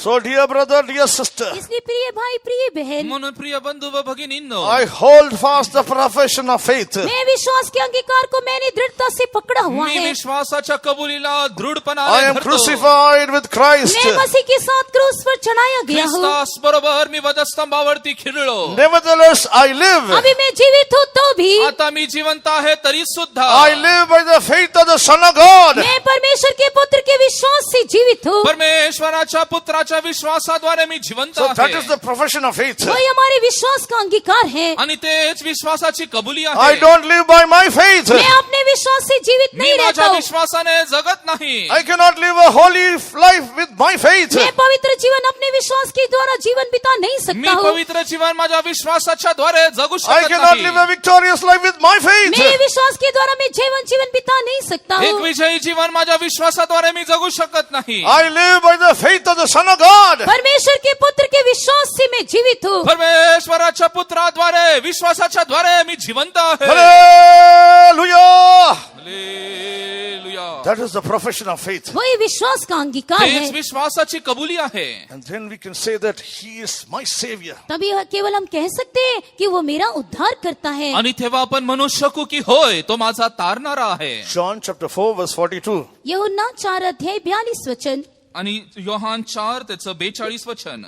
So dear brother, dear sister, इसलिए प्रिय भाई प्रिय बहन, म्हणून प्रिय बंधू व भगिनींनो, I hold fast the profession of faith. मैं विश्वास के अंगीकार को मैंने दृढ़ता से पकड़ा हुआ मी है. विश्वासाच्या कबुलीला I दृढपणाने am धरतो. crucified with Christ. मैं मसीह के साथ क्रूस पर चढ़ाया गया हूँ. ख्रिस्तास बरोबर मी वधस्तंभावरती खिळलो. Nevertheless, I live. अभी मैं जीवित हूँ तो भी आता मी जिवंत आहे तरी सुद्धा I live by the faith of the Son of God. मैं परमेश्वर के पुत्र के विश्वास से जीवित हूँ. परमेश्वराच्या पुत्राच्या विश्वासाद्वारे मी जिवंत So that is आहे. the profession of faith. वही हमारे विश्वास का अंगीकार है. आणि तेच विश्वासाची कबुली I आहे. don't live by my faith. मैं अपने विश्वास से जीवित मी नहीं रहता माझ्या हूँ. विश्वासाने जगत नाही. I cannot live a holy life with my faith. मैं पवित्र जीवन अपने विश्वास के द्वारा जीवन बिता नहीं मी सकता हूँ. पवित्र जीवन माझ्या विश्वासाच्या द्वारे जगू I शकत cannot live नाही. a victorious life with my faith. मेरे विश्वास के द्वारा मैं जीवन बिता नहीं सकता एक हूँ. विजयी जीवन माझ्या विश्वासाद्वारे मी जगू शकत नाही. I live by the faith of the Son of God. परमेश्वर के पुत्र के विश्वास से मैं जीवित हूँ. परमेश्वराच्या पुत्राद्वारे विश्वासाच्या द्वारे मी जिवंत आहे. Hallelujah. Hallelujah. That is the profession of faith. वही विश्वास का अंगीकार तेच है. विश्वासाची कबुली आहे. And then we can say that He is my Savior. तभी केवल हम कह सकते हैं कि वो मेरा उद्धार करता है. आणि तेव्हा आपण म्हणू शकू की होय तो माझा तारणारा आहे. John chapter 4 verse 42. यूहन्ना 4:42 वचन. आणि योहान 4 त्याचं 42 वचन.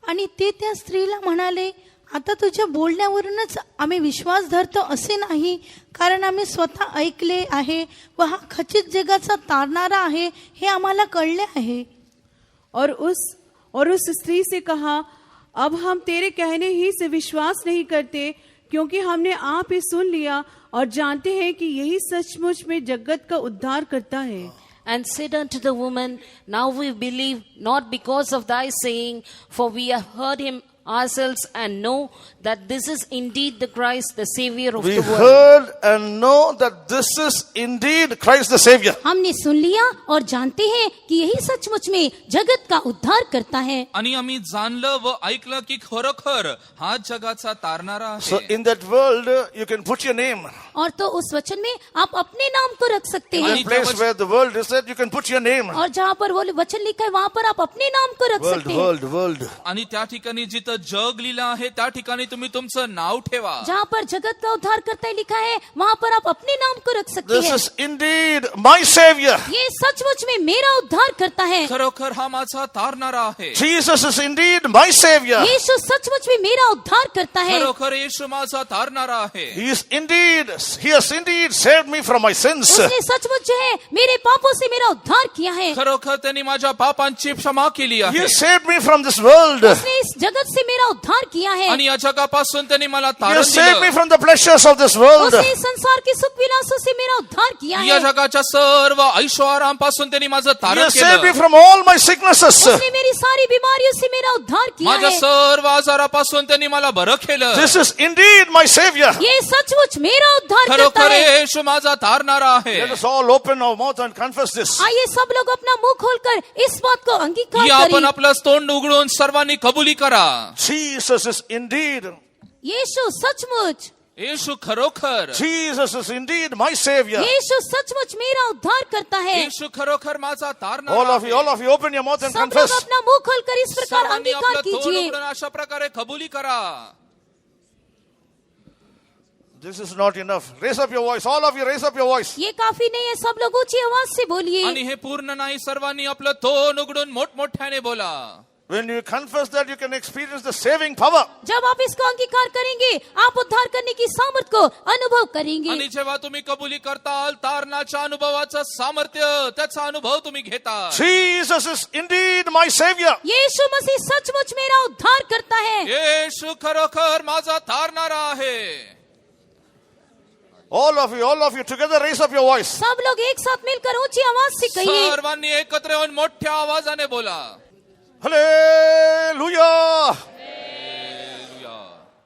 आणि ते त्या स्त्रीला म्हणाले, आता तुझ्या बोलण्यावरूनच आम्ही विश्वास धरतो असे नाही, कारण आम्ही स्वतः ऐकले आहे व हा खचित जगाचा तारणारा आहे हे आम्हाला कळले आहे. और उस स्त्री से कहा, अब हम तेरे कहने ही से विश्वास नहीं करते, क्योंकि हमने आप ही सुन लिया और जानते हैं कि यही सचमुच में जगत का उद्धार करता है. And said unto the woman, now we believe, not because of thy saying, for we have heard him ourselves and know that this is indeed the Christ, the Savior of We the world. heard and know that this is indeed Christ the Savior. हमने सुन लिया और जानते हैं कि यही सचमुच में जगत का उद्धार करता है. आणि आम्ही जाणलं व ऐकलं की खरोखर हा जगाचा तारणारा So आहे. in that world, you can put your name. और तो उस वचन में आप अपने नाम को रख सकते In हैं. the place where the world is said, you can put your name. और जहाँ पर वो वचन लिखा है वहाँ पर आप अपने नाम को रख World, सकते हैं. world, world. आणि त्या ठिकाणी जिथं जग लिहिलं आहे त्या ठिकाणी तुम्ही तुमचं नाव ठेवा. जहाँ पर जगत का उद्धार करता है लिखा है वहाँ पर आप अपने नाम को रख सकते This हैं. is indeed my Savior. ये सचमुच में मेरा उद्धार करता है. खरोखर हा माझा तारणारा आहे. Jesus is indeed my Savior. यीशु सचमुच में मेरा उद्धार करता है. खरोखर येशू माझा तारणारा आहे. He has indeed saved me from my sins. उसने सचमुच जो है मेरे पापों से मेरा उद्धार किया है. खरोखर त्यांनी माझ्या पापांची क्षमा केली He आहे. has saved me from this world. He उसने इस जगत से मेरा उद्धार किया है. आणि या जगापासून त्यांनी मला तारण has saved me दिलं. from the pleasures of this world. उसने इस संसार के सुख विलासों से मेरा उद्धार किया या है. जगाच्या सर्व ऐशो आरामपासून त्यांनी माझं He तारण has saved me केलं. from all my sicknesses. उसने मेरी सारी बीमारियों से मेरा उद्धार किया माझ्या है. सर्व आजारापासून त्यांनी मला बरं केलं. This is indeed my Savior. ये सचमुच मेरा उद्धार करता खरोखर है. येशू माझा तारणारा आहे. Let us all open our mouth and confess this. आइए सब लोग अपना मुंह खोलकर इस बात को अंगीकार या आपण करें. आपलं तोंड उघडून सर्वांनी कबुली करा. Jesus is indeed. यीशु सचमुच. येशू खरोखर. Jesus is indeed my Savior. यीशु सचमुच मेरा उद्धार करता है. येशू खरोखर माझा तारणारा All आहे. of you, open your mouth and सब लोग confess. अपना मुंह खोलकर इस प्रकार सर्वांनी अंगीकार आपलं तोंड कीजिए. उघडून अशा प्रकारे कबुली करा. This is not enough. Raise up your voice. All of you raise up your voice. ये काफी नहीं है, सब लोग ऊंची आवाज से बोलिए। आणि हे पूर्ण नाही, सर्वांनी आपलं तोंड उघडून मोठमोठ्याने बोला. When you confess that, you can experience the saving power. जब आप इसको अंगीकार करेंगे, आप उद्धार करने की सामर्थ को अनुभव करेंगे। आणि जेव्हा तुम्ही कबुली करताल, तारणाच्या अनुभवाचं सामर्थ्य, त्याचा अनुभव तुम्ही घेता. Jesus is indeed my Savior. यीशु मसीह सचमुच मेरा उद्धार करता है। येशू खरोखर माझा तारणारा आहे. All of you together raise up your voice. सब लोग एक साथ मिलकर ऊंची आवाज से कहिए। सर्वांनी एकत्र येऊन मोठ्या आवाजाने बोला. Hallelujah.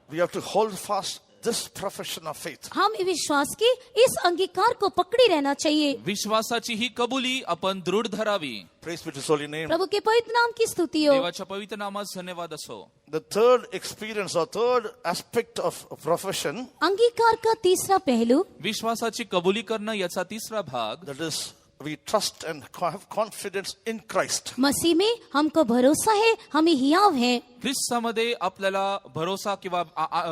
We have to hold fast this profession of faith. हम विश्वास के इस अंगीकार को पकड़ी रहना चाहिए। विश्वासाची ही कबुली आपण दृढ धरावी. Praise be to His holy name. प्रभु के पवित्र नाम की स्तुति हो। देवाच्या पवित्र नामास धन्यवाद असो. The third experience or third aspect of profession, अंगीकार का तीसरा पहलू, विश्वासाची कबुली करणं याचा तिसरा भाग, that is, we trust and have confidence in Christ. मसीह में हमको भरोसा है, हमें हियाव है। ख्रिस्तामध्ये आपल्याला भरोसा किंवा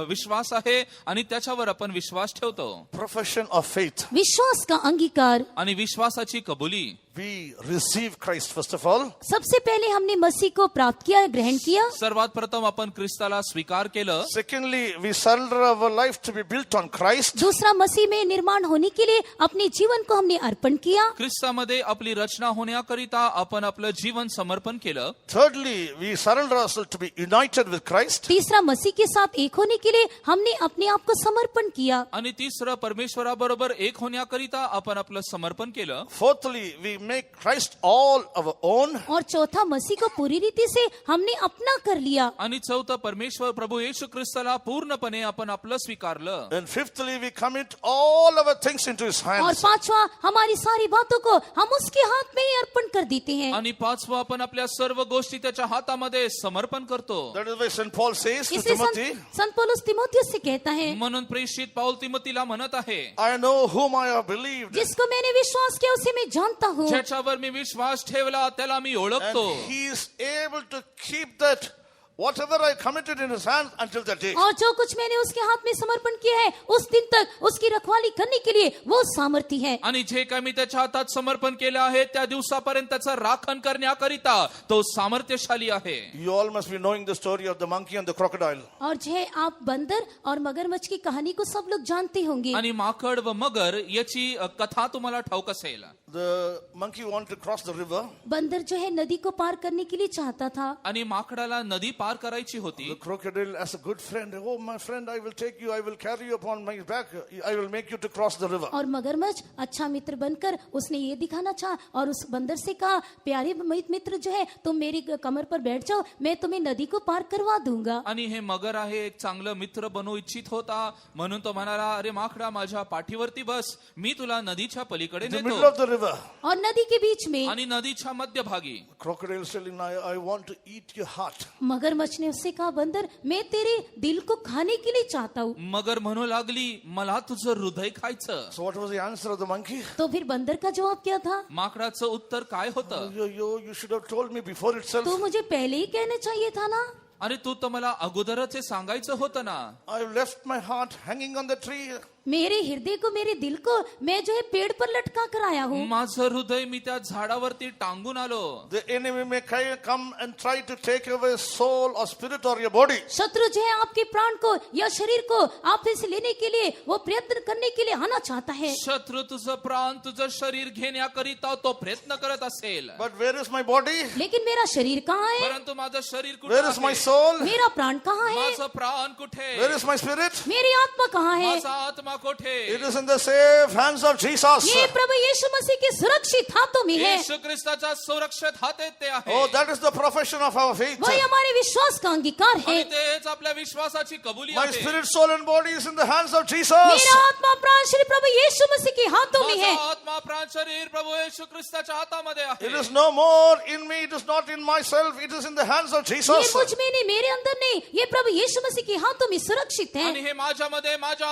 विश्वास आहे आणि त्याच्यावर आपण विश्वास ठेवतो. Profession of faith. विश्वास का अंगीकार, आणि विश्वासाची कबुली. We receive Christ first of all. सबसे पहले हमने मसीह को प्राप्त किया, ग्रहण किया। सर्वात प्रथम आपण ख्रिस्ताला स्वीकार केलं. Secondly, we surrender our life to be built on Christ. दूसरा, मसीह में निर्माण होने के लिए अपने जीवन को हमने अर्पण किया। ख्रिस्तामध्ये आपली रचना होण्याकरिता आपण आपलं जीवन समर्पण केलं. Thirdly, we surrender ourselves to be united with Christ. तीसरा, मसीह के साथ एक होने के लिए हमने अपने आप को समर्पण किया। आणि तिसरं, परमेश्वराबरोबर एक होण्याकरिता आपण आपलं समर्पण केलं. Fourthly, we make Christ all our own. और चौथा, मसीह को पूरी रीति से हमने अपना कर लिया। आणि चौथं, परमेश्वर प्रभू येशू ख्रिस्ताला पूर्णपणे आपण आपलं स्वीकारलं. And fifthly, we commit all our things into His और hands. पांचवा, हमारी सारी बातों को हम उसके हाथ में ही अर्पण कर देते हैं। आणि पाचवं, आपण आपल्या सर्व गोष्टी त्याच्या हातामध्ये समर्पण करतो. That is why St. Paul says to इसलिए Timothy, संत पौलुस तिमोथियुस से कहता है, म्हणून प्रेषित पाऊल तिमोथीला म्हणत आहे, I know whom I have believed, जिसको मैंने विश्वास किया उसे मैं जानता हूँ, ज्याच्यावर मी विश्वास ठेवला त्याला मी and ओळखतो. He is able to keep that whatever I committed in His hands until that day. और जो कुछ मैंने उसके हाथ में समर्पण किया है उस दिन तक उसकी रखवाली करने के लिए वो सामर्थ्य है। आणि जे काही मी त्याच्या हातात समर्पण केलं आहे त्या दिवसापर्यंत त्याचं राखण करण्याकरिता तो सामर्थ्यशाली आहे. You all must be knowing the story of the monkey and the crocodile. और जो आप बंदर और मगरमच्छ की कहानी को सब लोग जानते होंगे। आणि माकड व मगर याची कथा तुम्हाला ठाऊक असेल. The monkey wanted to cross the river. बंदर जो है नदी को पार करने के लिए चाहता था। आणि माकडाला नदी पार करायची होती. The crocodile, as a good friend, oh my friend, I will take you, I will carry you upon my back, I will make you to cross the river. और मगरमच्छ अच्छा मित्र बनकर उसने ये दिखाना चाहा और उस बंदर से कहा, प्यारे मित्र जो है तुम मेरी कमर पर बैठ जाओ, मैं तुम्हें नदी को पार करवा दूंगा। आणि हे मगर आहे एक चांगलं मित्र बनू इच्छित होता, म्हणून तो म्हणाला, अरे माकडा माझ्या पाठीवरती बस, मी तुला नदीच्या पलीकडे In the middle नेतो. of the river, और नदी के बीच में आणि नदीच्या मध्यभागी crocodile is telling, I want to eat your heart. मगरमच्छ ने उससे कहा, बंदर मैं तेरे दिल को खाने के लिए चाहता हूँ। मगर म्हणू लागली, मला तुझं हृदय खायचं. So what was the answer of the monkey? तो फिर बंदर का जवाब क्या था? माकडाचं उत्तर काय होतं? You should have told me before itself. तो मुझे पहले ही कहना चाहिए था ना। अरे तू तर मला अगोदरच हे सांगायचं होतं ना. I left my heart hanging on the tree. मेरे हृदय को, मेरे दिल को मैं जो है पेड़ पर लटका कर आया हूँ। माझं हृदय मी त्या झाडावरती टांगून आलो. The enemy may come and try to take away soul or spirit or your body. शत्रु जो है आपके प्राण को या शरीर को आप से लेने के लिए वो प्रयत्न करने के लिए आना चाहता है। शत्रु तुझं प्राण, तुझं शरीर घेण्याकरिता तो प्रयत्न करत असेल. But where is my body? लेकिन मेरा शरीर कहाँ है? परंतु माझं शरीर कुठे Where is my आहे? soul? मेरा प्राण कहाँ है? माझं प्राण कुठे? Where is my spirit? मेरी आत्मा कहाँ है? माझा आत्मा कुठे? It is in the safe hands of Jesus. ये प्रभु यीशु मसीह के सुरक्षित हाथों में है। येशू ख्रिस्ताच्या सुरक्षित हातात ते आहे. Oh, that is the profession of our faith. वही हमारे विश्वास का अंगीकार है। आणि तेच आपल्या विश्वासाची कबुली My आहे. spirit, soul and body is in the hands of Jesus. मेरा आत्मा प्राण शरीर प्रभु यीशु मसीह के हाथों में है। माझा आत्मा प्राण शरीर प्रभू येशू ख्रिस्ताच्या हातामध्ये It आहे. is no more in me. It is not in myself. It is in the hands of ये Jesus. मुझ में नहीं, मेरे अंदर नहीं, ये प्रभु यीशु मसीह के हाथों में सुरक्षित है। आणि हे माझ्यामध्ये, माझ्या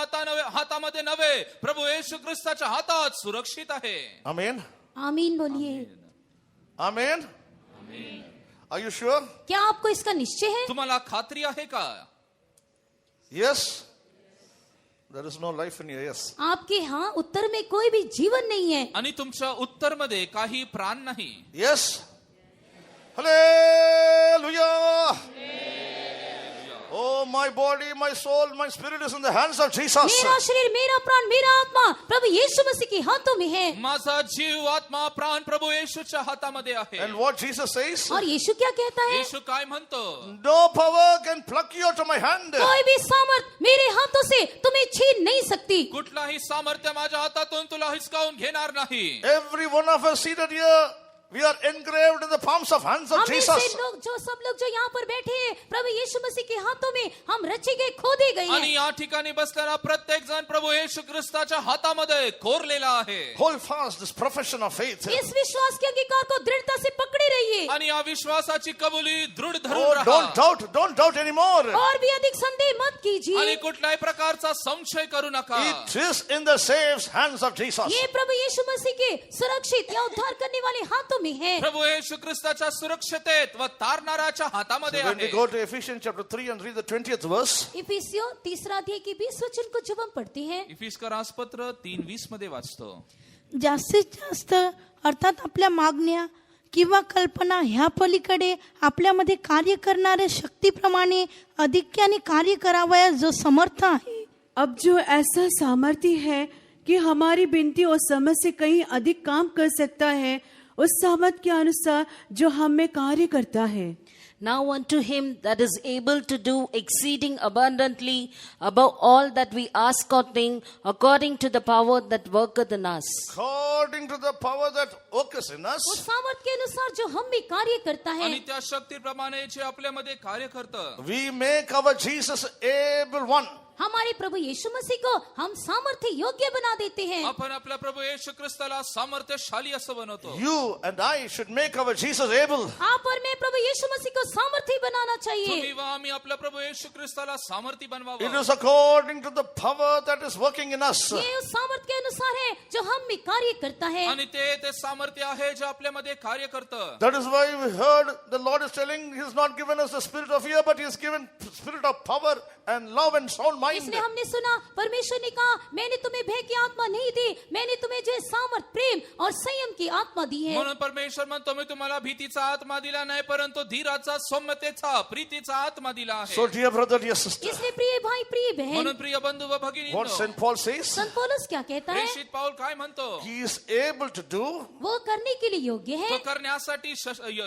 हातामध्ये नव्हे, प्रभू येशू ख्रिस्ताच्या हातात सुरक्षित आहे. Amen. आमीन बोलिए। Amen. Are you sure? क्या आपको इसका निश्चय है? तुम्हाला खात्री आहे का? Yes. There is no life in your yes. आपके हाँ उत्तर में कोई भी जीवन नहीं है. आणि तुमच्या उत्तरमध्ये काही प्राण नाही. Yes. Hallelujah. Oh, my body, my soul, my spirit is in the hands of Jesus. मेरा शरीर, मेरा प्राण, मेरा आत्मा प्रभु यीशु मसीह के हाथों में है. माझा जीव आत्मा प्राण प्रभू येशूच्या हातामध्ये आहे. And what Jesus says? और यीशु क्या कहता है? येशू काय म्हणतो? No power can pluck you out of my hand. कोई भी सामर्थ मेरे हाथों से तुम्हें छीन नहीं सकती. कुठलाही सामर्थ्य माझ्या हातातून तुला हिसकावून घेणार नाही. Every one of us seated here, we are engraved in the palms of hands of हम में से Jesus. लोग जो सब लोग जो यहाँ पर बैठे हैं प्रभु यीशु मसीह के हाथों में हम रचे गए, खोदे गए आणि हैं. या ठिकाणी बसलेला प्रत्येक जण प्रभू येशू ख्रिस्ताच्या हातामध्ये कोरलेला आहे. Hold fast this profession of faith. इस विश्वास के अंगीकार को दृढ़ता से पकड़े रहिए आणि या विश्वासाची कबुली दृढ Oh, धरून don't doubt anymore. और भी अधिक संदेह मत कीजिए. आणि कुठल्याही प्रकारचा संशय करू नका. It is in the saved hands of Jesus. ये प्रभु यीशु मसीह के सुरक्षित या उद्धार करने वाले हाथों में है. प्रभू येशू ख्रिस्ताच्या सुरक्षतेत व तारणाऱ्याच्या हातामध्ये When we आहे. go to Ephesians chapter 3 and read the 20th verse, इफिसियों 3 अध्याय के 20 वचन को जब हम पढ़ते हैं, इफिसकर राजपत्र 3:20 मध्ये वाचतो. जास्तीत जास्त अर्थात आपल्या मागण्या किंवा कल्पना ह्या पलीकडे आपल्यामध्ये कार्य करणाऱ्या शक्तीप्रमाणे अधिक्याने कार्य करावयास जो समर्थ आहे. अब जो ऐसा सामर्थ्य है कि हमारी विनती और समझ से कहीं अधिक काम कर सकता है, उस सामर्थ के अनुसार जो हम में कार्य करता है. Now unto him that is able to do exceeding abundantly above all that we ask or think, according to the power that worketh in us. according to the power that worketh in us, उस सामर्थ के अनुसार जो हम में कार्य करता है, आणि त्या शक्तीप्रमाणे जे आपल्यामध्ये कार्य करतं, we make our Jesus able one. हमारे प्रभु यीशु मसीह को हम सामर्थ्य योग्य बना देते हैं. आपण आपल्या प्रभू येशू ख्रिस्ताला सामर्थ्यशाली असं बनवतो. You and I should make our Jesus able. आप और मैं प्रभु यीशु मसीह को सामर्थ्य बनाना चाहिए. तुम्ही व आम्ही आपल्या प्रभू येशू ख्रिस्ताला सामर्थी It बनवावं. is according to the power that is working in us. ये उस सामर्थ्य के अनुसार है जो हम में कार्य करता है. आणि ते सामर्थ्य आहे जे आपल्यामध्ये कार्य करतं. That is why we heard the Lord is telling He has not given us the spirit of fear, but He has given spirit of power and love and sound mind. इसलिए हमने सुना परमेश्वर ने कहा मैंने तुम्हें भय की आत्मा नहीं दी, मैंने तुम्हें जो है सामर्थ, प्रेम और संयम की आत्मा दी है. म्हणून परमेश्वर म्हणतो मी तुम्हाला भीतीचा आत्मा दिला नाही, परंतु धीराचा, सौम्यतेचा, प्रीतीचा आत्मा दिला आहे. So dear brother, dear sister, इसलिए प्रिय भाई, प्रिय बहन, म्हणून प्रिय बंधू व what भगिनींनो, St. Paul says, संत पौलुस क्या कहता है? प्रेषित पाऊल काय म्हणतो? He is able to do वो करने के लिए योग्य है तो करण्यासाठी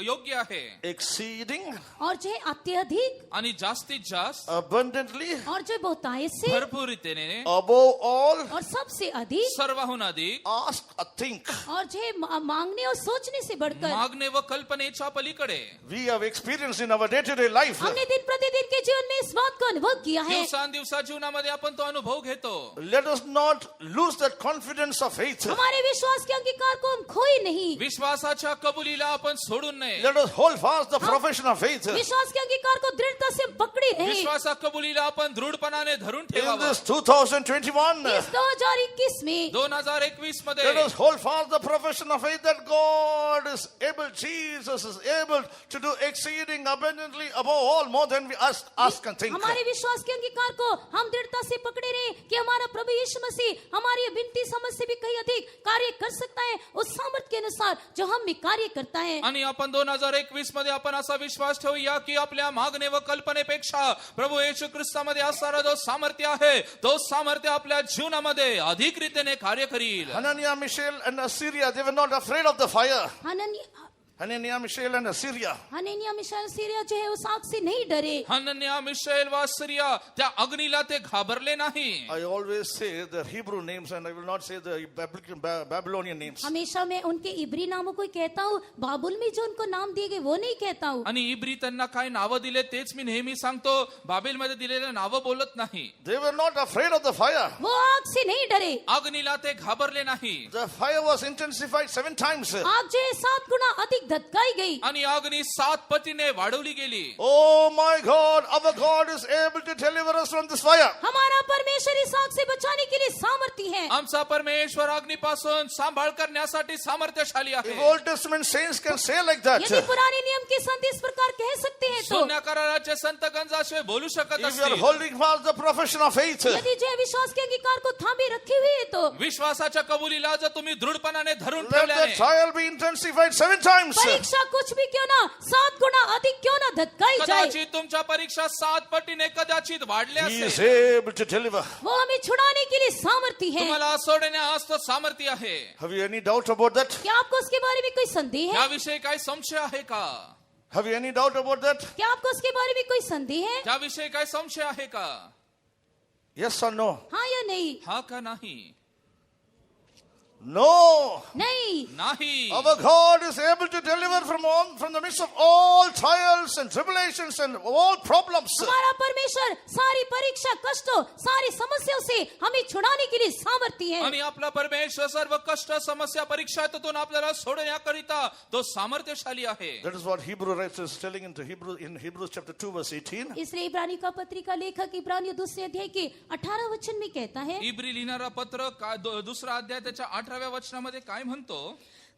योग्य आहे exceeding और जो है अत्यधिक आणि जास्तीत जास्त abundantly और जो बहुतायत से भरपूर रीतीने above all और सबसे अधिक सर्वहून अधिक ask or think. और जो है मांगने और सोचने से बढ़कर मागणे व कल्पनेच्या पलीकडे We have experienced in our day-to-day life. हमने दिन प्रतिदिन के जीवन में इस बात को अनुभव किया है. दिवसांदिवसा जीवनामध्ये आपण तो अनुभव घेतो. Let us not lose that confidence of faith. हमारे विश्वास के अंगीकार को हम खोए नहीं. विश्वासाच्या कबुलीला आपण सोडून नये. Let us hold fast the profession of faith. विश्वास के अंगीकार को दृढ़ता से हम पकड़े रहे. विश्वासा कबुलीला आपण दृढपणाने धरून In ठेवावं. this 2021, इस 2021 में 2021 मध्ये let us hold fast the profession of faith that God is able, Jesus is able to do exceeding abundantly above all, more than we ask and think. हमारे विश्वास के अंगीकार को हम दृढ़ता से पकड़े रहे कि हमारा प्रभु यीशु मसीह हमारी विनती समझ से भी कहीं अधिक कार्य कर सकता है उस सामर्थ के अनुसार जो हम में कार्य करता है. आणि आपण 2021 मध्ये आपण असा विश्वास ठेवूया की आपल्या मागणे व कल्पनेपेक्षा प्रभू येशू ख्रिस्तामध्ये असणारा जो सामर्थ्य आहे तो सामर्थ्य आपल्या जीवनामध्ये अधिक रीतीने कार्य करील. Hananiah, Mishael, and Assyria, they were not afraid of the fire. Hananiah, Mishael, and Assyria. हनन्याह मिशाएल सीरिया जो है उस आग से नहीं डरे. हनन्याह मिशाएल व सीरिया त्या अग्नीला ते घाबरले नाही. I always say the Hebrew names and I will not say the Babylonian names. हमेशा मैं उनके इब्री नामों को ही कहता हूँ, बाबुल में जो उनको नाम दिए गए वो नहीं कहता हूँ. आणि इब्री त्यांना काय नावं दिले तेच मी नेहमी सांगतो, बाबेलमध्ये दिलेले नावं बोलत नाही. They were not afraid of the fire. वो आग से नहीं डरे. अग्नीला ते घाबरले नाही. The fire was intensified 7 times. आग जो है 7 गुना अधिक धतकाई गई। आणि अग्नी 7 पटीने वाढवली गेली. Oh my God, our God is able to deliver us from this fire. हमारा परमेश्वर इस आग से बचाने के लिए सामर्थी है। आमचा परमेश्वर अग्नीपासून सांभाळ करण्यासाठी सामर्थ्यशाली If आहे. Old Testament saints can say like that, यदि पुराने नियम के संत इस प्रकार कह सकते हैं तो जुन्या कराराचे संत गंजाशिवाय बोलू शकत if you are असतील, holding fast the profession of faith, यदि जय विश्वास के अंगीकार को थामे रखे हुए है तो विश्वासाच्या कबुलीला जर तुम्ही दृढपणाने धरून let the ठेवल्याने trial be intensified 7 times. परीक्षा कुछ भी क्यों ना 7 गुना अधिक क्यों ना धतकाई जाए, कदाचित तुमच्या परीक्षा 7 पटीने कदाचित वाढल्या He is असेल. able to deliver. वो हमें छुड़ाने के लिए सामर्थी है। तुम्हाला सोडण्यास तो सामर्थ्य आहे. Have you any doubt about that? क्या आपको उसके बारे में कोई संदेह है? याविषयी काही संशय आहे का? Have you any doubt about that? क्या आपको उसके बारे में कोई संदेह है? त्याविषयी काही संशय आहे का? Yes or no? हाँ या नहीं? हा का नाही? No. नहीं। नाही. Our God is able to deliver from the midst of all trials and tribulations and all problems. हमारा परमेश्वर सारी परीक्षा कष्टों सारी समस्याओं से हमें छुड़ाने के लिए सामर्थी है। आणि आपला परमेश्वर सर्व कष्ट समस्या परीक्षातून आपल्याला सोडण्याकरिता तो सामर्थ्यशाली आहे. That is what Hebrew writer is telling in Hebrews chapter 2 verse 18. इसलिए इब्रानी का पत्री का लेखक इब्रानी 2 अध्याय के 18 वचन में कहता है, इब्री लिहिणारा पत्र दुसरा अध्याय त्याच्या 18व्या वचनामध्ये काय म्हणतो?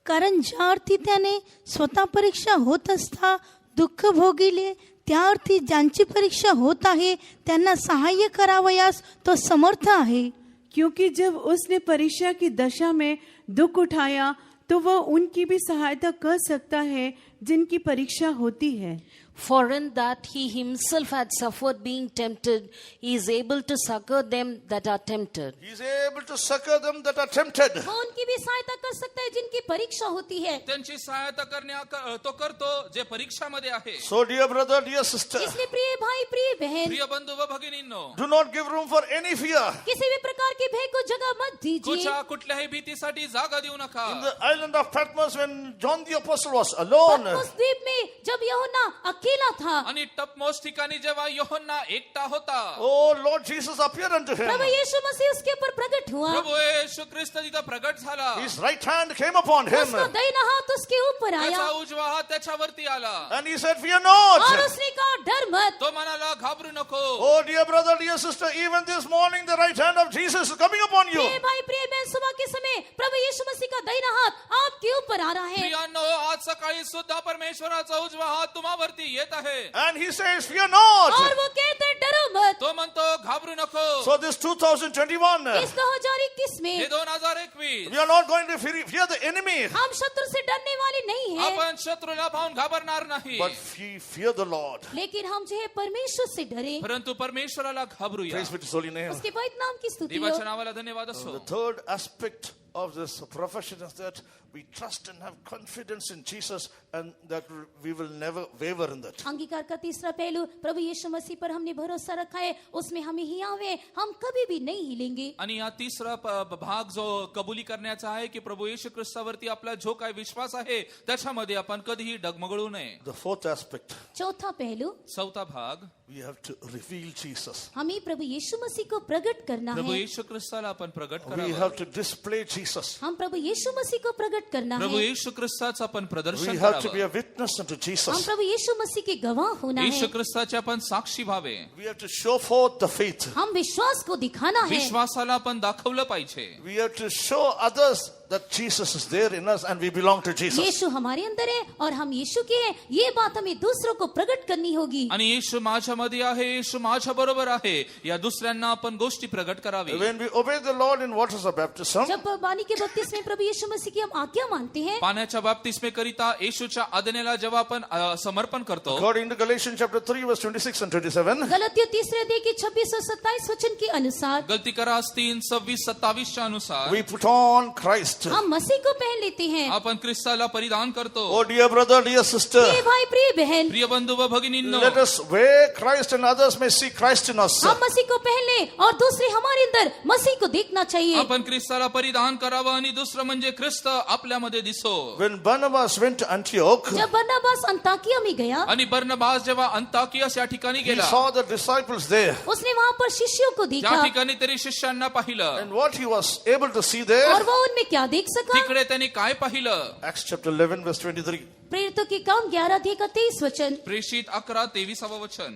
कारण ज्या अर्थी त्याने स्वतः परीक्षा होत असता दुःख भोगिले त्या अर्थी ज्यांची परीक्षा होत आहे त्यांना सहाय्य करावयास तो समर्थ आहे. क्योंकि जब उसने परीक्षा की दशा में दुख उठाया तो वह उनकी भी सहायता कर सकता है जिनकी परीक्षा होती है. For in that he himself had suffered being tempted, he is able to succor them that are tempted. He is able to succor them that are tempted. वो उनकी भी सहायता कर सकता है जिनकी परीक्षा होती है। त्यांची सहायता तो करतो जे परीक्षामध्ये आहे. So dear brother, dear sister, इसलिए प्रिय भाई प्रिय बहन, प्रिय बंधू व भगिनींनो, do not give room for any fear. किसी भी प्रकार के भय को जगह मत दीजिए। कुठल्याही भीतीसाठी जागा देऊ नका. In the island of Patmos, when John the Apostle was alone, उस द्वीप में जब यूहन्ना अकेला था, आणि टपमोस ठिकाणी जेव्हा योहन्ना एकटा होता, oh Lord Jesus appeared unto him. प्रभु यीशु मसीह उसके ऊपर प्रकट हुआ। प्रभु येशू ख्रिस्त तिथं प्रगट झाला. His right hand came upon him. उसका दाहिना हात उसके ऊपर आया त्याचा उजवा हात त्याच्यावरती आला. And he said, fear not. और उसने कहा डर मत। तो म्हणाला घाबरू नको. Oh dear brother, dear sister, even this morning the right hand of Jesus is coming upon you. प्रिय भाई प्रिय बहन, सुबह के समय प्रभु यीशु मसीह का दाहिना हाथ आपके ऊपर आ रहा है। प्रियांनो, आज सकाळी सुद्धा परमेश्वराचा उजवा हात तुम्हावरती येत आहे. And he says, fear not. और वो कहते हैं डरो मत। तो म्हणतो घाबरू नको. So this 2021, इस 2021 में हे 2021 we are not going to fear the enemy, हम शत्रु से डरने वाले नहीं हैं, आपण शत्रूला पाहून घाबरणार नाही, but fear the Lord. लेकिन हम जो है परमेश्वर से डरे। परंतु परमेश्वराला घाबरूया. Praise be to his holy name. उसके पवित्र नाम की स्तुति हो। देवाच्या नावाला धन्यवाद The असो. third aspect of this profession is that we trust and have confidence in Jesus, and that we will never waver in that. अंगीकार का तीसरा पहलू, प्रभु यीशु मसीह पर हमने भरोसा रखा है, उसमें हमें हियावे, हम कभी भी नहीं हिलेंगे। आणि या तिसरा भाग जो कबुली करण्याचा आहे की प्रभू येशू ख्रिस्तावरती आपला जो काही विश्वास आहे त्याच्यामध्ये आपण कधीही डगमगळू नये. The fourth aspect, चौथा पहलू, चौथा भाग, we have to reveal Jesus. हमें प्रभु यीशु मसीह को प्रकट करना प्रभू है। येशू ख्रिस्ताला आपण प्रगट We करावं. have to display Jesus. हम प्रभु यीशु मसीह को प्रकट करना प्रभू है। येशू ख्रिस्ताचं आपण We प्रदर्शन have to be करावं. a witness unto Hum Jesus. प्रभु यीशु मसीह के गवाह होना येशू है। ख्रिस्ताचे आपण साक्षी व्हावे. We have to show forth the faith. हम विश्वास को दिखाना है। विश्वासाला आपण दाखवलं पाहिजे. We have to show others that Jesus is there in us and we belong to Jesus. यीशु हमारे अंदर है और हम यीशु के हैं, ये बात हमें दूसरों को प्रकट करनी होगी। आणि येशू माझ्यामध्ये आहे, येशू माझ्या बरोबर आहे, या दुसऱ्यांना आपण गोष्टी प्रगट करावी. When we obey the Lord in waters of baptism, जब पानी के बपतिस्मे में प्रभु यीशु मसीह की हम आज्ञा मानते हैं, पाण्याच्या बाप्तिस्मे करिता येशूच्या आज्ञेला जेव्हा आपण समर्पण करतो, according to Galatians chapter 3 verse 26 and 27, गलतियों 3 अध्याय के 26 और 27 वचन के अनुसार गलती करा 3, 26, 27 च्या अनुसार we put on Christ. हम मसीह को पहन लेते हैं। आपण ख्रिस्ताला परिधान करतो. Oh dear brother, dear sister, प्रिय भाई प्रिय बहन, प्रिय बंधू व भगिनींनो, let us wear Christ and others may see Christ in us. हम मसीह को पहन ले और दूसरे हमारे अंदर मसीह को देखना चाहिए। आपण ख्रिस्ताला परिधान करावं आणि दुसरं म्हणजे ख्रिस्त आपल्यामध्ये दिसो. When Barnabas went to Antioch, जब बरनबास अंताकिया में गया, आणि बर्नबास जेव्हा अंताकियास या ठिकाणी he गेला, saw the disciples there. उसने वहां पर शिष्यों को त्या देखा ठिकाणी तरी शिष्यांना पाहिलं. And what he was able to see there, और वो उनमें क्या क्या देख सका? तिकडे त्यांनी काय पाहिलं? Acts chapter 11 verse 23. प्रेरितों के काम 11 अध्याय का 23 वचन. प्रेषित 11:23 वचन.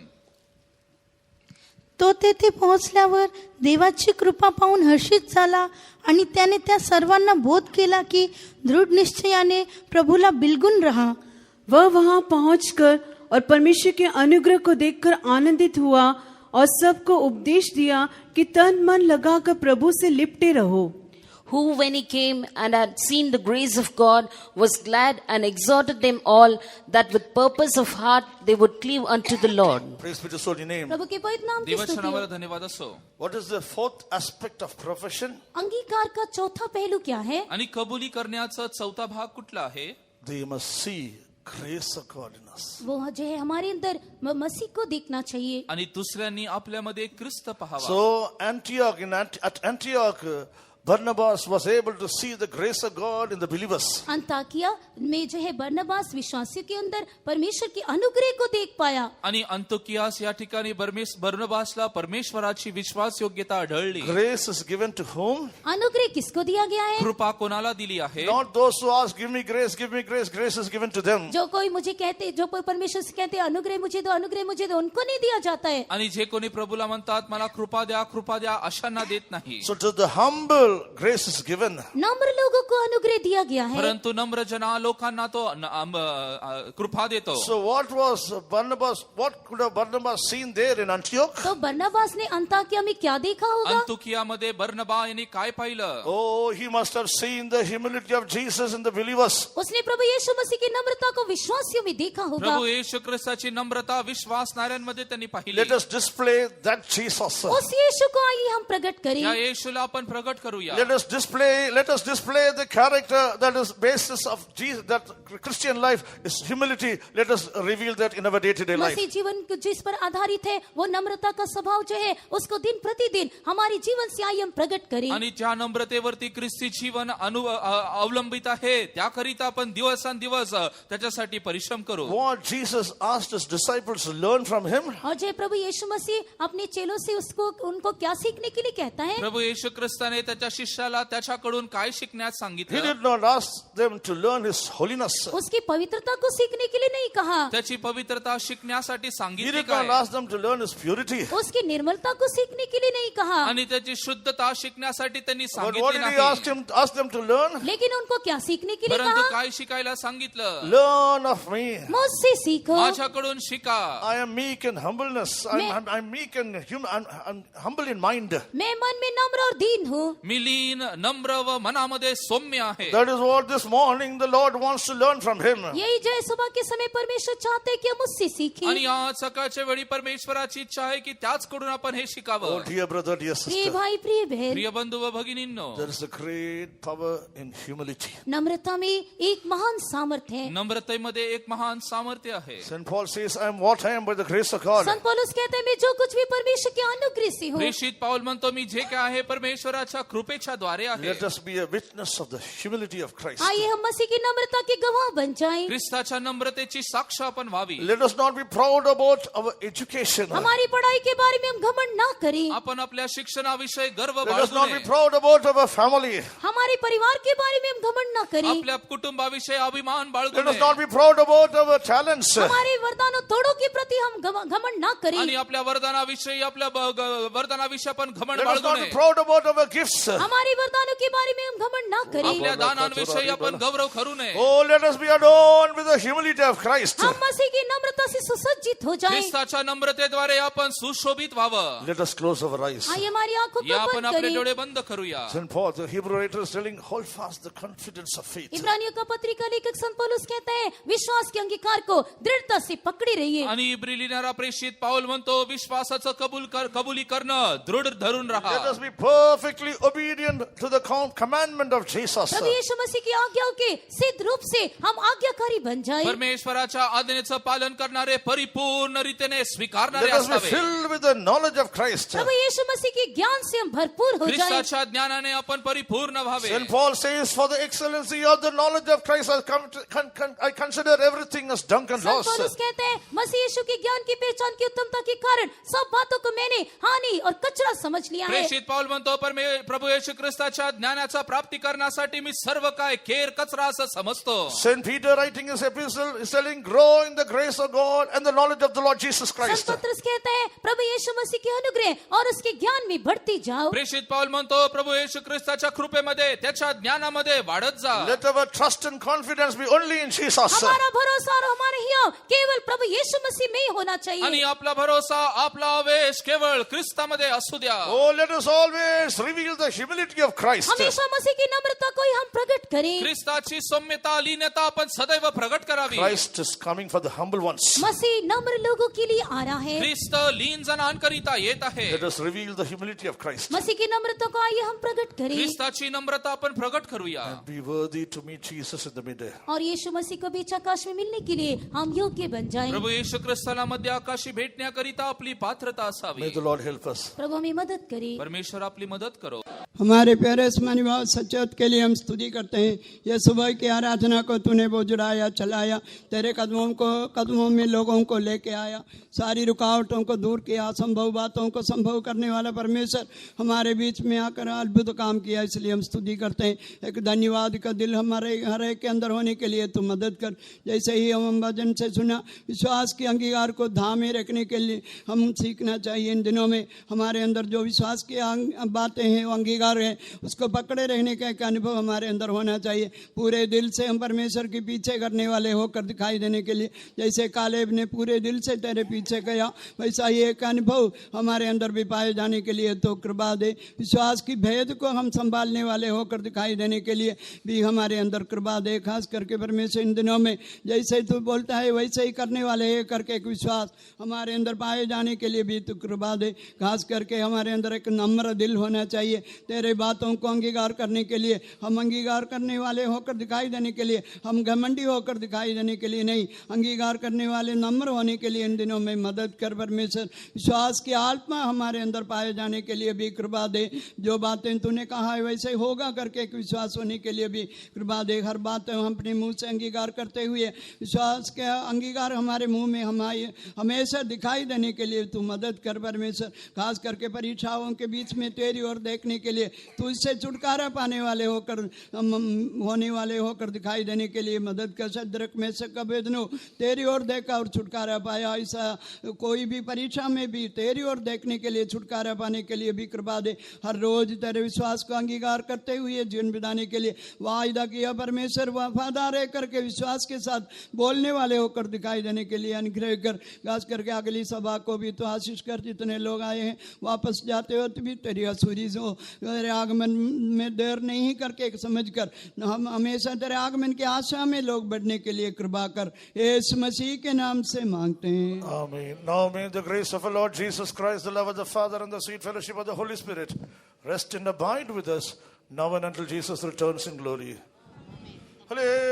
तो तेथे पोहोचल्यावर देवाची कृपा पाहून हर्षित झाला आणि त्याने त्या सर्वांना बोध केला की दृढ निश्चयाने प्रभूला बिलगुन रहा. वह वहां पहुंचकर और परमेश्वर के अनुग्रह को देखकर आनंदित हुआ और सबको उपदेश दिया कि तन मन लगाकर प्रभु से लिपटे रहो. Who, when he came and had seen the grace of God, was glad and exhorted them all that with purpose of heart they would cleave unto the Lord. Praise be to His holy name. प्रभु के पवित्र नाम की देवाच्या स्तुति नावाला हो. धन्यवाद असो. What is the fourth aspect of profession? अंगीकार का चौथा पहलू क्या है? आणि कबुली करण्याचा चौथा भाग कुठला आहे? They must see grace of God in us. वो जो है हमारे अंदर मसीह को देखना चाहिए. आणि दुसऱ्यांनी आपल्यामध्ये ख्रिस्त पाहावा. So at Antioch, Barnabas was able to see the grace of God in the believers. Antakya में जो है बरनबास विश्वासियों के अंदर परमेश्वर की अनुग्रह को देख पाया. आणि अंतोकियास या ठिकाणी बर्नबासला परमेश्वराची विश्वास योग्यता आढळली. Grace is given to whom? अनुग्रह किसको दिया गया है? कृपा कोणाला दिली आहे? Not those who ask, give me grace, give me grace. Grace is given to them. जो कोई मुझे कहते, जो कोई परमेश्वर से कहते अनुग्रह मुझे दो, अनुग्रह मुझे दो, उनको नहीं दिया जाता है. आणि जे कोणी प्रभूला म्हणतात मला कृपा द्या अशांना देत नाही. So to the humble, grace is given. नम्र लोगों को अनुग्रह दिया गया है. परंतु नम्र जना लोकांना तो कृपा देतो. So what could have Barnabas seen there in Antioch? तो बरनबास ने अंताकिया में क्या देखा होगा? अंतोकियामध्ये बर्नबा यांनी काय पाहिलं? Oh, he must have seen the humility of Jesus in the believers. उसने प्रभु यीशु मसीह की नम्रता को विश्वासियों में देखा होगा. प्रभू येशू ख्रिस्ताची नम्रता विश्वासणाऱ्यांमध्ये त्यांनी पाहिली. Let us display that Jesus. उस यीशु को आइए हम प्रकट करें. या येशूला आपण प्रगट करूया. Let us display the character that is basis of Jesus, that Christian life is humility. Let us reveal that in our day-to-day life. मसीह जीवन जिस पर आधारित है वो नम्रता का स्वभाव जो है उसको दिन प्रतिदिन हमारे जीवन से आइए हम प्रकट करें. आणि ज्या नम्रतेवरती ख्रिस्ती जीवन अवलंबित आहे त्याकरिता आपण दिवसांदिवस त्याच्यासाठी परिश्रम करू. What Jesus asked his disciples to learn from him? और जो प्रभु यीशु मसीह अपने चेलों से उनको क्या सीखने के लिए कहता है? प्रभू येशू ख्रिस्ताने त्याच्या शिष्याला त्याच्याकडून काय शिकण्यास He सांगितलं? did not ask them to learn his holiness. उसकी पवित्रता को सीखने के लिए नहीं कहा. त्याची पवित्रता शिकण्यासाठी He सांगितली did not काय? ask them to learn his purity. उसकी निर्मलता को सीखने के लिए नहीं कहा. आणि त्याची शुद्धता शिकण्यासाठी त्यांनी But what सांगितले did he नाही. ask them to learn? लेकिन उनको क्या सीखने के लिए परंतु कहा? काय शिकायला सांगितलं? Learn of me. मुझसे सीखो. माझ्याकडून शिका. I am meek in humbleness. I'm meek and I'm humble in mind. मैं मन में नम्र और दीन हूँ. मी लीन नम्र व मनामध्ये सौम्य आहे. That is what this morning the Lord wants to learn from him. यही जो है सुबह के समय परमेश्वर चाहते हैं कि हम उससे सीखें. आणि आज सकाळच्या वेळी परमेश्वराची इच्छा आहे की त्याचकडून आपण हे Oh, शिकावं. dear brother, dear प्रिय sister, भाई प्रिय बहन, प्रिय बंधू व भगिनींनो, there is a great power in humility. नम्रता में एक महान सामर्थ्य है. नम्रतेमध्ये एक महान सामर्थ्य आहे. St. Paul says, I am what I am by the grace of God. संत पौलुस कहते हैं मैं जो कुछ भी परमेश्वर के अनुग्रह से हूँ. प्रेषित पाऊल म्हणतो मी जे काय आहे परमेश्वराच्या कृपेच्या द्वारे आहे. Let us be a witness of the humility of Christ. आइए हम मसीह की नम्रता के गवाह बन जाएं. ख्रिस्ताच्या नम्रतेची साक्ष आपण व्हावी. Let us not be proud about our education. हमारी पढ़ाई के बारे में हम घमंड ना करें. आपण आपल्या शिक्षणाविषयी गर्व Let us बाळगू not be नये. proud about our family. हमारे परिवार के बारे में हम घमंड ना करें. आपल्या कुटुंबाविषयी अभिमान बाळगू Let us नये. not be proud about our talents. हमारे वरदानों तोड़ों के प्रति हम घमंड ना करें. आणि आपल्या वरदानाविषयी वरदानाविषयी आपण घमंड Let us बाळगू not be नये. proud about our gifts. हमारे वरदानों के बारे में हम घमंड ना करें. आपल्या दानांविषयी आपण गौरव करू नये. Oh, let us be adorned with the humility of Christ. हम मसीह की नम्रता से सुसज्जित हो जाएं. ख्रिस्ताच्या नम्रतेद्वारे आपण सुशोभित व्हावं. Let us close our eyes. आइए हमारी आंखों या को आपण बंद आपले करें. डोळे बंद करूया. St. Paul, the Hebrew writer, is telling, hold fast the confidence of faith. इब्रानियों का पत्रिका लेखक संत पौलुस कहता है विश्वास के अंगीकार को दृढ़ता से पकड़े रहिए. आणि इब्री लिहिणारा प्रेषित पाऊल म्हणतो विश्वासाचं कबुली करणं दृढ धरून Let राहा. us be perfectly obedient to the commandment of Jesus. प्रभु यीशु मसीह की आज्ञाओं के सिद्ध रूप से हम आज्ञाकारी बन जाएं. परमेश्वराच्या आज्ञेचं पालन करणारे परिपूर्ण रीतीने स्वीकारणारे Let us be असावे. filled with the knowledge of Christ. प्रभु यीशु मसीह के ज्ञान ज्ञान से हम भरपूर हो जाएं। ख्रिस्ताच्या ज्ञानाने आपण परिपूर्ण व्हावे. St. Paul says, for the excellency of the knowledge of Christ, I consider everything as dung and Sant loss. पौलुस कहते हैं मसीह यीशु के ज्ञान की पहचान की उत्तमता के कारण सब बातों को मैंने हानि और कचरा समझ लिया है. प्रेषित पाऊल म्हणतो प्रभू येशू ख्रिस्ताच्या ज्ञानाचा प्राप्ती करण्यासाठी मी सर्व काय खेर कचरा असं समजतो. St. Peter writing his epistle is telling, grow in the grace of God and the knowledge of the Lord Jesus Sant Christ. पतरस कहते हैं प्रभु यीशु मसीह के अनुग्रह और उसके ज्ञान में बढ़ती जाओ. प्रेषित पाऊल म्हणतो प्रभू येशू ख्रिस्ताच्या कृपेमध्ये त्याच्या ज्ञानामध्ये वाढत जा. Let our trust and confidence be only in Jesus. हमारा भरोसा और हमारे हियाव केवल प्रभु यीशु मसीह में ही होना आणि चाहिए. आपला भरोसा आपला आवेश केवळ ख्रिस्तामध्ये असू द्या. Oh, let us always reveal the humility of Christ. हमेशा मसीह की नम्रता को ही हम प्रकट करें. ख्रिस्ताची सौम्यता लीनता आपण सदैव प्रगट करावी. Christ is coming for the humble ones. मसीह नम्र लोगों के लिए आ रहा है. ख्रिस्त लीन जणांकरिता येत आहे. Let us reveal the humility of Christ. मसीह की नम्रता को आइए हम प्रकट करें ख्रिस्ताची नम्रता आपण प्रगट करूया. Be worthy to meet Jesus in the midday. और यीशु मसीह को बीच आकाश में मिलने के लिए हम योग्य बन जाएं. प्रभू येशू ख्रिस्ताला मध्य आकाशी भेटण्याकरिता आपली पात्रता असावी. May the Lord help us. प्रभु हमें मदद करे. परमेश्वर आपली मदत करो. हमारे प्यारे आसमानी बाबा सच्चोत के लिए हम स्तुति करते हैं. ये सुबह की आराधना को तूने वो जुड़ाया चलाया, तेरे कदमों में लोगों को लेके आया, सारी रुकावटों को दूर किया, असंभव बातों को संभव करने वाला परमेश्वर हमारे बीच में आकर अद्भुत काम किया. इसलिए हम स्तुति करते हैं. एक धन्यवाद का दिल हमारे हर एक के अंदर होने के लिए तू मदद कर. जैसे ही हम वचन से सुना, विश्वास के अंगीकार को धामे रखने के लिए हम सीखना चाहिए. इन दिनों में हमारे अंदर जो विश्वास की बातें हैं, वो अंगीकार है, उसको पकड़े रहने का एक अनुभव हमारे अंदर होना चाहिए. पूरे दिल से हम परमेश्वर के पीछे करने वाले होकर दिखाई देने के लिए, जैसे कालेब ने पूरे दिल से तेरे पीछे गया, वैसा ही एक अनुभव हमारे अंदर भी पाए जाने के लिए तो कृपा दे. विश्वास की भेद को हम संभालने वाले होकर दिखाई देने के लिए भी हमारे अंदर कृपा दे. खास करके परमेश्वर इन दिनों में जैसे तू बोलता है वैसे ही करने वाले है करके एक विश्वास हमारे अंदर पाए जाने के लिए भी तू कृपा दे. खास करके हमारे अंदर एक नम्र दिल होना चाहिए. तेरे बातों को अंगीकार करने के लिए, हम अंगीकार करने वाले होकर दिखाई देने के लिए, हम घमंडी होकर दिखाई देने के लिए नहीं, अंगीकार करने वाले नम्र होने के लिए इन दिनों में मदद कर परमेश्वर. विश्वास की आत्मा हमारे अंदर पाए जाने के लिए भी कृपा दे. जो बातें तूने कहा है वैसे होगा करके एक विश्वास होने के लिए भी कृपा दे. हर बात हम अपने मुंह से अंगीकार करते हुए विश्वास के अंगीकार हमारे मुंह में हमेशा दिखाई देने के लिए तू मदद कर परमेश्वर. खास करके परीक्षाओं के बीच में तेरी ओर देखने के लिए, तू इससे छुटकारा पाने वाले होकर होने वाले होकर दिखाई देने के लिए मदद कर. शद्रक में से अबेदनो तेरी ओर देखा और छुटकारा पाया. ऐसा कोई भी परीक्षा में भी तेरी ओर देखने के लिए, छुटकारा पाने के लिए भी कृपा दे. हर रोज तेरे विश्वास को अंगीकार करते हुए जीवन बिताने के लिए वायदा किया परमेश्वर. वफादार है करके विश्वास के साथ बोलने वाले होकर दिखाई देने के लिए अनुग्रह कर. खास करके अगली सभा को भी तो आशीष कर. जितने लोग आए हैं वापस जाते वक्त भी तेरी आशीष हो. तेरे आगमन में देर नहीं करके समझ कर हम हमेशा तेरे आगमन की आशा में लोग बढ़ने के लिए कृपा कर. यीशु मसीह के नाम से मांगते हैं. Amen. Now may the grace of our Lord Jesus Christ, the love of the Father, and the sweet fellowship of the Holy Spirit rest and abide with us now and until Jesus returns in glory. Hallelujah.